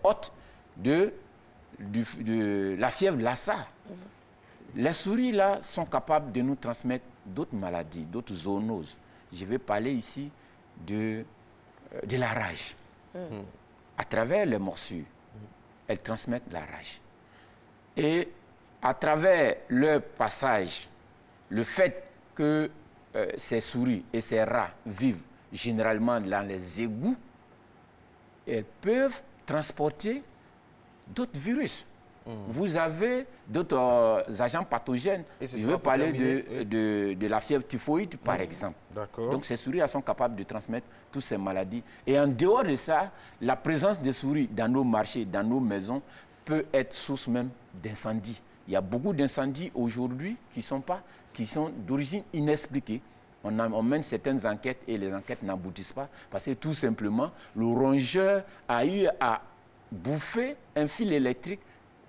hôte de la fièvre Lassa. Les souris là sont capables de nous transmettre d'autres maladies, d'autres zoonoses. Je vais parler ici de la rage. À travers les morsures, elles transmettent la rage. Et à travers leur passage, le fait que ces souris et ces rats vivent généralement dans les égouts, elles peuvent transporter d'autres virus. Vous avez d'autres agents pathogènes. Je veux parler de la fièvre typhoïde, par exemple. Donc ces souris sont capables de transmettre toutes ces maladies. Et en dehors de ça, la présence des souris dans nos marchés, dans nos maisons, peut être source même d'incendies. Il y a beaucoup d'incendies aujourd'hui qui sont d'origine inexpliquée. On mène certaines enquêtes et les enquêtes n'aboutissent pas parce que tout simplement, le rongeur a eu à bouffer un fil électrique,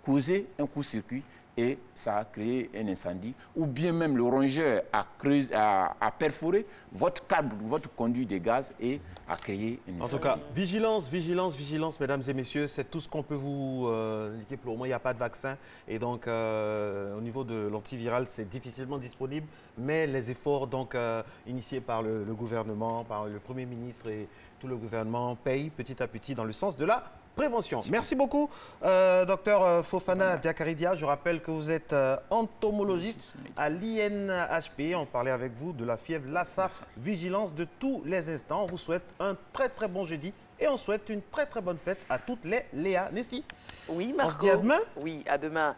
causer un coup-circuit et ça a créé un incendie, ou bien même le rongeur a perforé votre câble, votre conduit de gaz et a créé un incendie. En tout cas, vigilance, vigilance, vigilance, mesdames et messieurs, c'est tout ce qu'on peut vous indiquer. Pour le moment, il n'y a pas de vaccin et donc au niveau de l'antiviral, c'est difficilement disponible, mais les efforts donc initiés par le gouvernement, par le Premier ministre et tout le gouvernement payent petit à petit dans le sens de la prévention. Merci beaucoup, docteur Fofana Diakaridia. Je rappelle que vous êtes entomologiste à l'INHP. On parlait avec vous de la fièvre Lassa. Vigilance de tous les instants. On vous souhaite un très très bon jeudi et on souhaite une très très bonne fête à toutes les Léa. Nessie. Oui, Marco. On se dit à demain. Oui, à demain.